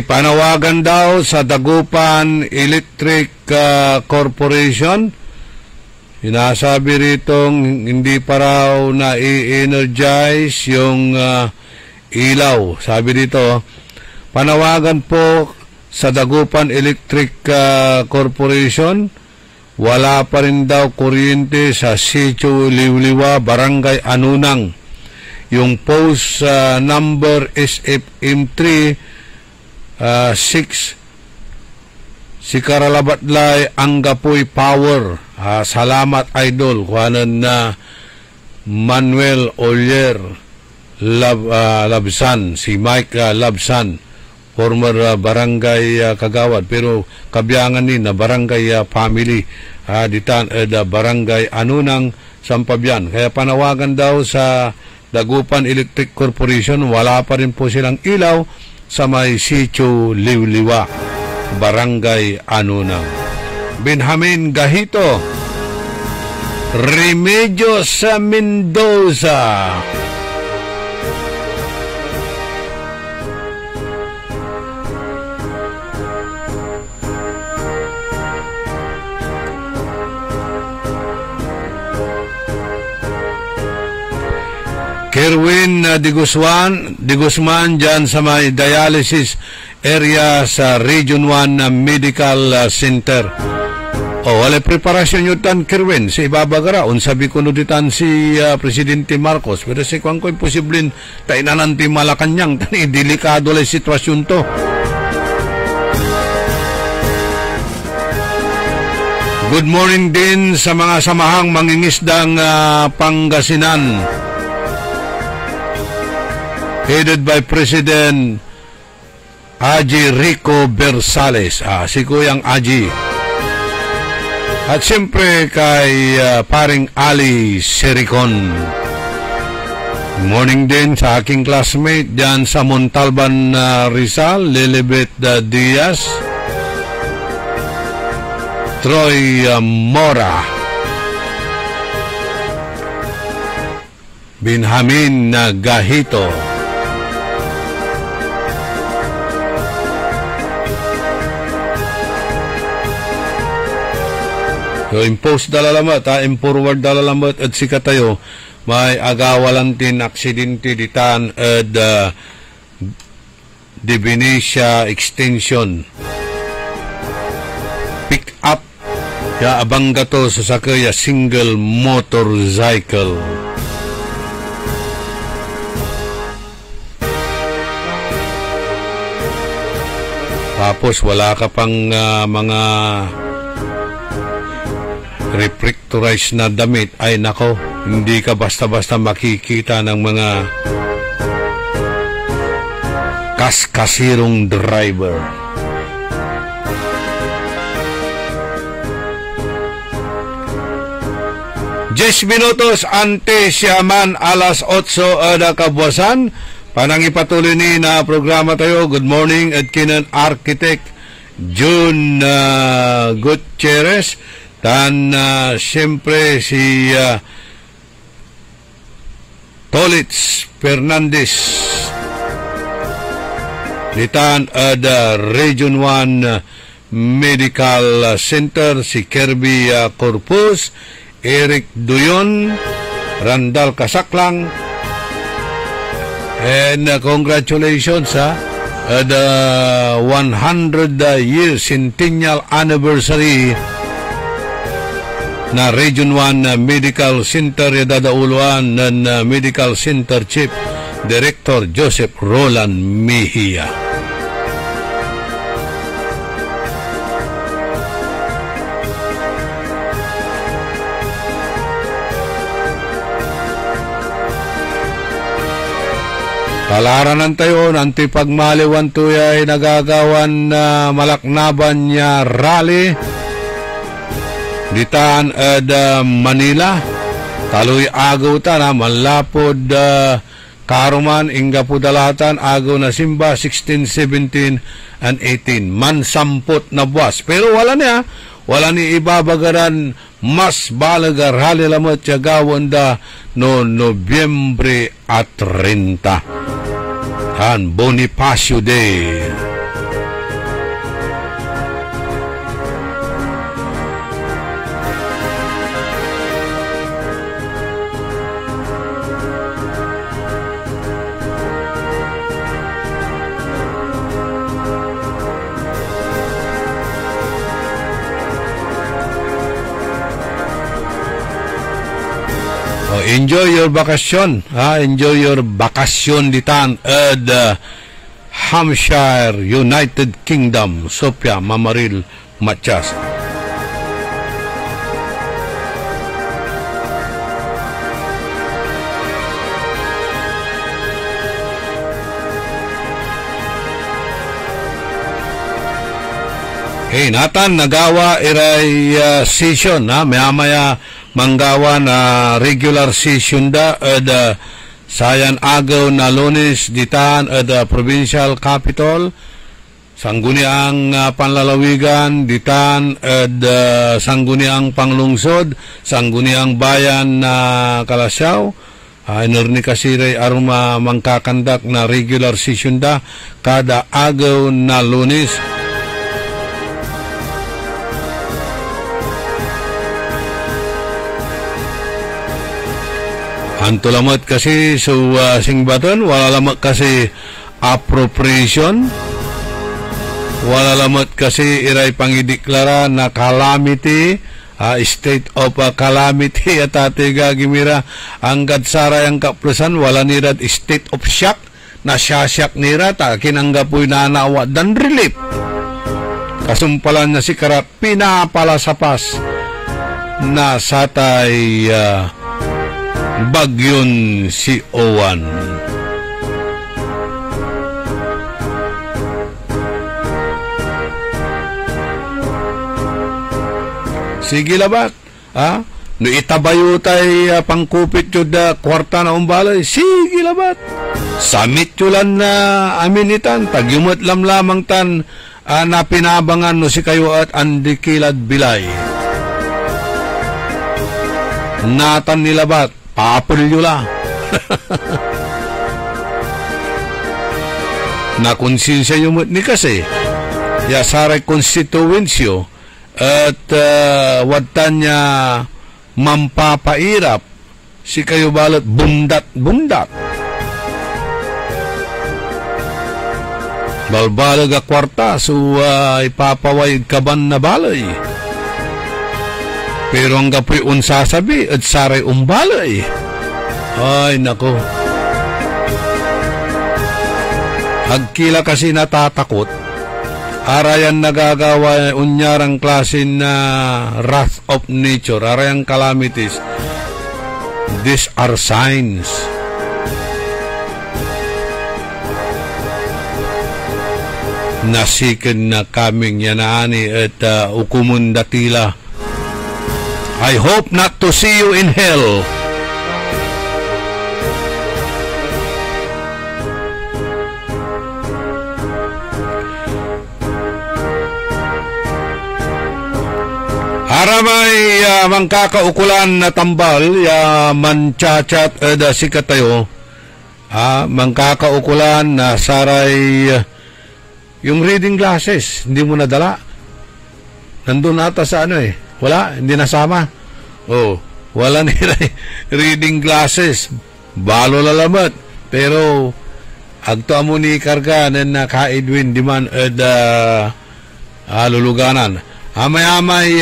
Panawagan daw sa Dagupan Electric Corporation. Sinasabi ritong hindi pa raw na i-energize yung ilaw. Sabi dito, panawagan po sa Dagupan Electric Corporation, wala pa rin daw kuryente sa Sitio Liwliwa, Barangay Anunang. Yung post number SFM3 6 si Karalabatlay Anggapoy Power. Salamat idol kuhanan na Manuel Olier Labsan, si Mike Labsan, former barangay Kagawad, pero kabiyangan ni na barangay family ditan barangay Anunang, Sampabian. Kaya panawagan daw sa Dagupan Electric Corporation, wala pa rin po silang ilaw sa may Sitio Liwliwa, Barangay Anunang. Benjamin Gahito, Remedios sa Mendoza. Kerwin de Guzman dyan sa may dialysis area sa Region 1 Medical Center. Wala preparasyon yun tan, Kerwin, sa ibabagara. Unsabi ko nuditan si Presidente Marcos, pero si Kwang ko imposiblin tainan ti Malacanang, tani delikado lang sitwasyon to. Good morning din sa mga samahang mangingisdang Pangasinan. Headed by President Haji Rico Bersales. Si Kuyang Haji. At siyempre kay paring Ali Sericon. Morning din sa aking classmate dyan sa Montalban, Rizal, Lilibet Diaz, Troy Mora, Benjamin Gahito, so impose dalalamat, forward dalalamat at sikatayo, may agawalantin aksidente ditan at di Benicia Extension. Pick up ya abang gato sa sakaya single motorcycle. Tapos wala ka pang mga reflectorized na damit, ay nako, hindi ka basta-basta makikita ng mga kaskasirong driver. Yes, minutos ante siyaman alas 8 ada kabuasan. Panang ipatuloy ni na programa tayo. Good morning at kinan Architect June Gutierrez. Dan siyempre si Tolitz Fernandez. Litan ada Region 1 Medical Center si Kirby Corpus, Eric Duyon, Randall Kasaklang, and congratulations the 100-year centennial anniversary na Region 1 Medical Center dadauloan ng Medical Center Chief Director Joseph Roland Mejia. Kalaranan tayo, nanti pagmaliwan to ay nagagawan na malaknaban niya rally ditaan Manila. Taloy agaw ta na malapod karuman ingga pudalatan agaw na simba 16, 17 and 18 mansampot na buwas. Pero wala ni ibabagaran mas balaga rally lamot siya gawon da no Nobyembre at 30. Bonifacio Day. Enjoy your vacation. Enjoy your vacation ditan at Hampshire, United Kingdom, Sofia, Mamaril, Machas. Hey, Nathan, nagawa iray session, maya-maya manggawa na regular session da at sayan agaw na Lunes ditaan at provincial capital sangguniang panlalawigan ditaan at sangguniang panglungsod sangguniang bayan na Kalasyaw. Inorni kasiray aruma mangkakandak na regular session da kada agaw na Lunes. Anto lamot kasi so singbaton, wala lamot kasi appropriation, wala lamot kasi iray pangideklara na calamity, state of calamity at atiga gimira ang gadsaray ang kaplusan, wala nirad state of shock na sasyak nira ta kinanggapoy na nawa dan relief. Kasumpalan na si Karat pinapalasapas nasatay bagyon si Owan. Sige labat, ha? No itabayo tay pangkupit yun da kwarta na umbalay, sige labat. Samit yulan na aminitan, tagyumot lamang tan na pinabangan no si kayo at andikilad bilay. Natan nilabat, papulyo la. Nakonsensya yumot ni kasi, yasaray konstituensyo at watan niya mampapairap si kayo balot bundat. Balbalag a kwarta so ipapaway kaban na balay. Pero ang gapoy unsasabi at saray umbalay. Ay nako. Agkila kasi natatakot. Arayan nagagawa unyarang klase na wrath of nature, arayang calamities. These are signs. Nasikin na kaming yanaani at ukumun datila. I hope not to see you in hell. Aramay mangkakaukulan na tambal manchachat sikat tayo mangkakaukulan na saray yung reading glasses hindi mo nadala, nandun ata sa wala, hindi nasama. Wala nila reading glasses, balo lalamat, pero agto mo ni karga na kaidwin diman luluganan. Amay-amay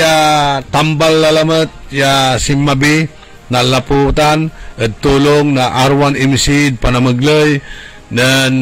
tambal lalamat simmabi nalaputan at tulong na R1MC panamaglay dan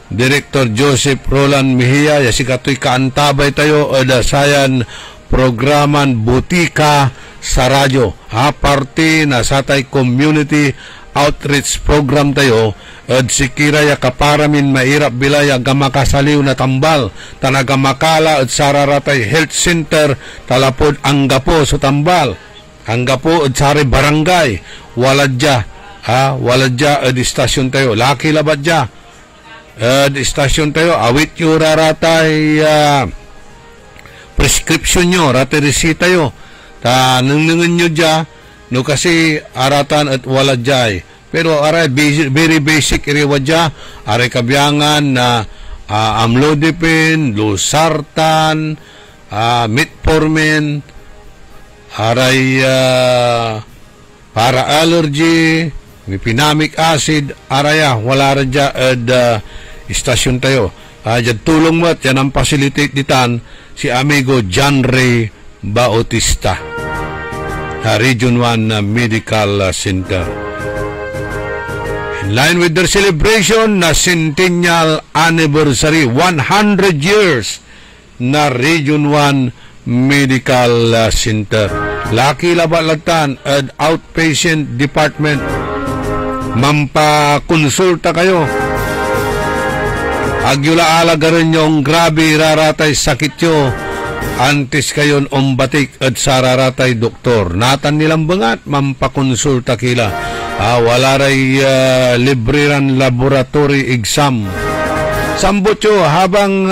Director Joseph Roland Mejia si katoy kaantabay tayo sayan programan butika sa radyo parte na satay community outreach program tayo at sikiraya kaparamin mairap bilaya gamakasaliw na tambal tanagamakala at sararatay health center talapod anggapo sa tambal anggapo at sari barangay waladya at istasyon tayo laki labadya at istasyon tayo awit yung raratay prescription nyo ratay resita yo nangningan nyo dya no kasi aratan at waladya pero aray very basic iriwadya aray kabyangan na amlodipine, losartan, metformin, aray para allergy, mipinamic acid, araya wala radya istasyon tayo. Dyan tulong mo at yan ang facilitate ditan si amigo John Ray Bautista Region 1 Medical Center. In line with their celebration na centennial anniversary 100 years na Region 1 Medical Center. Laki labalatan at outpatient department. Mampakonsulta kayo. Agyula alagaran yung grabe raratay sakit yo. Antes kayon ombatik at sararatay doktor. Natan nilang bangat, mampakonsulta kila. Wala ray libre laboratory exam. Sambot yo habang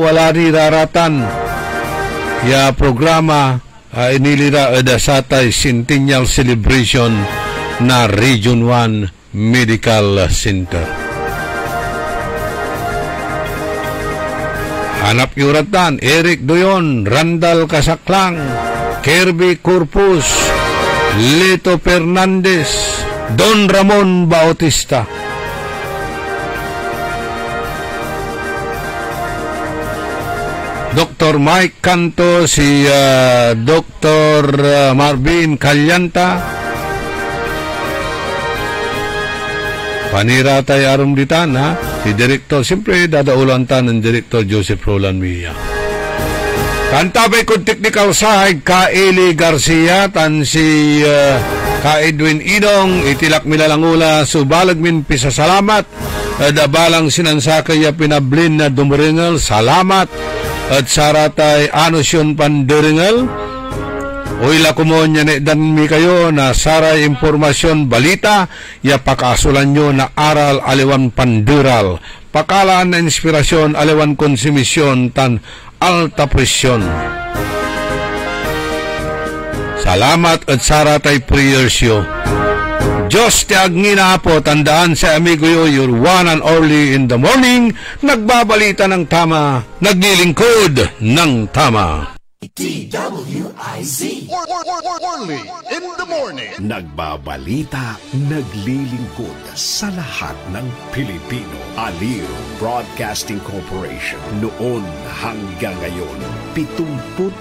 wala rin raratan. Ya programa inilira satay centennial celebration na Region 1 Medical Center. Hanap yuratan, Eric Doyon, Randall Casaklang, Kirby Corpus, Lito Fernandez, Don Ramon Bautista. Dr. Mike Canto, si Dr. Marvin Calyanta, panira tayo arum ditan si Director, siyempre dadaulan tan ng Director Joseph Roland Mejia. Kantabay kong technical side ka Eli Garcia tan si ka Edwin Inong itilak milalangula subalag min pisasalamat dabalang sinansakay pinablin na dumeringal salamat at saratay anusyon panderingal Uy, lakumon yan dan mi kayo na saray impormasyon balita ya pakasulan nyo na aral aliwan pandural pakalaan na inspirasyon aliwan konsumisyon tan alta presyon. Salamat at saratay prayers yo. Diyos ti agngina po, tandaan sa amigo yo, your one and only in the morning, nagbabalita ng tama, naglilingkod ng tama. DWIZ. Only in the morning. Nagbabalita, naglilingkod sa lahat ng Pilipino. Aliw Broadcasting Corporation. Noon hanggang ngayon, 70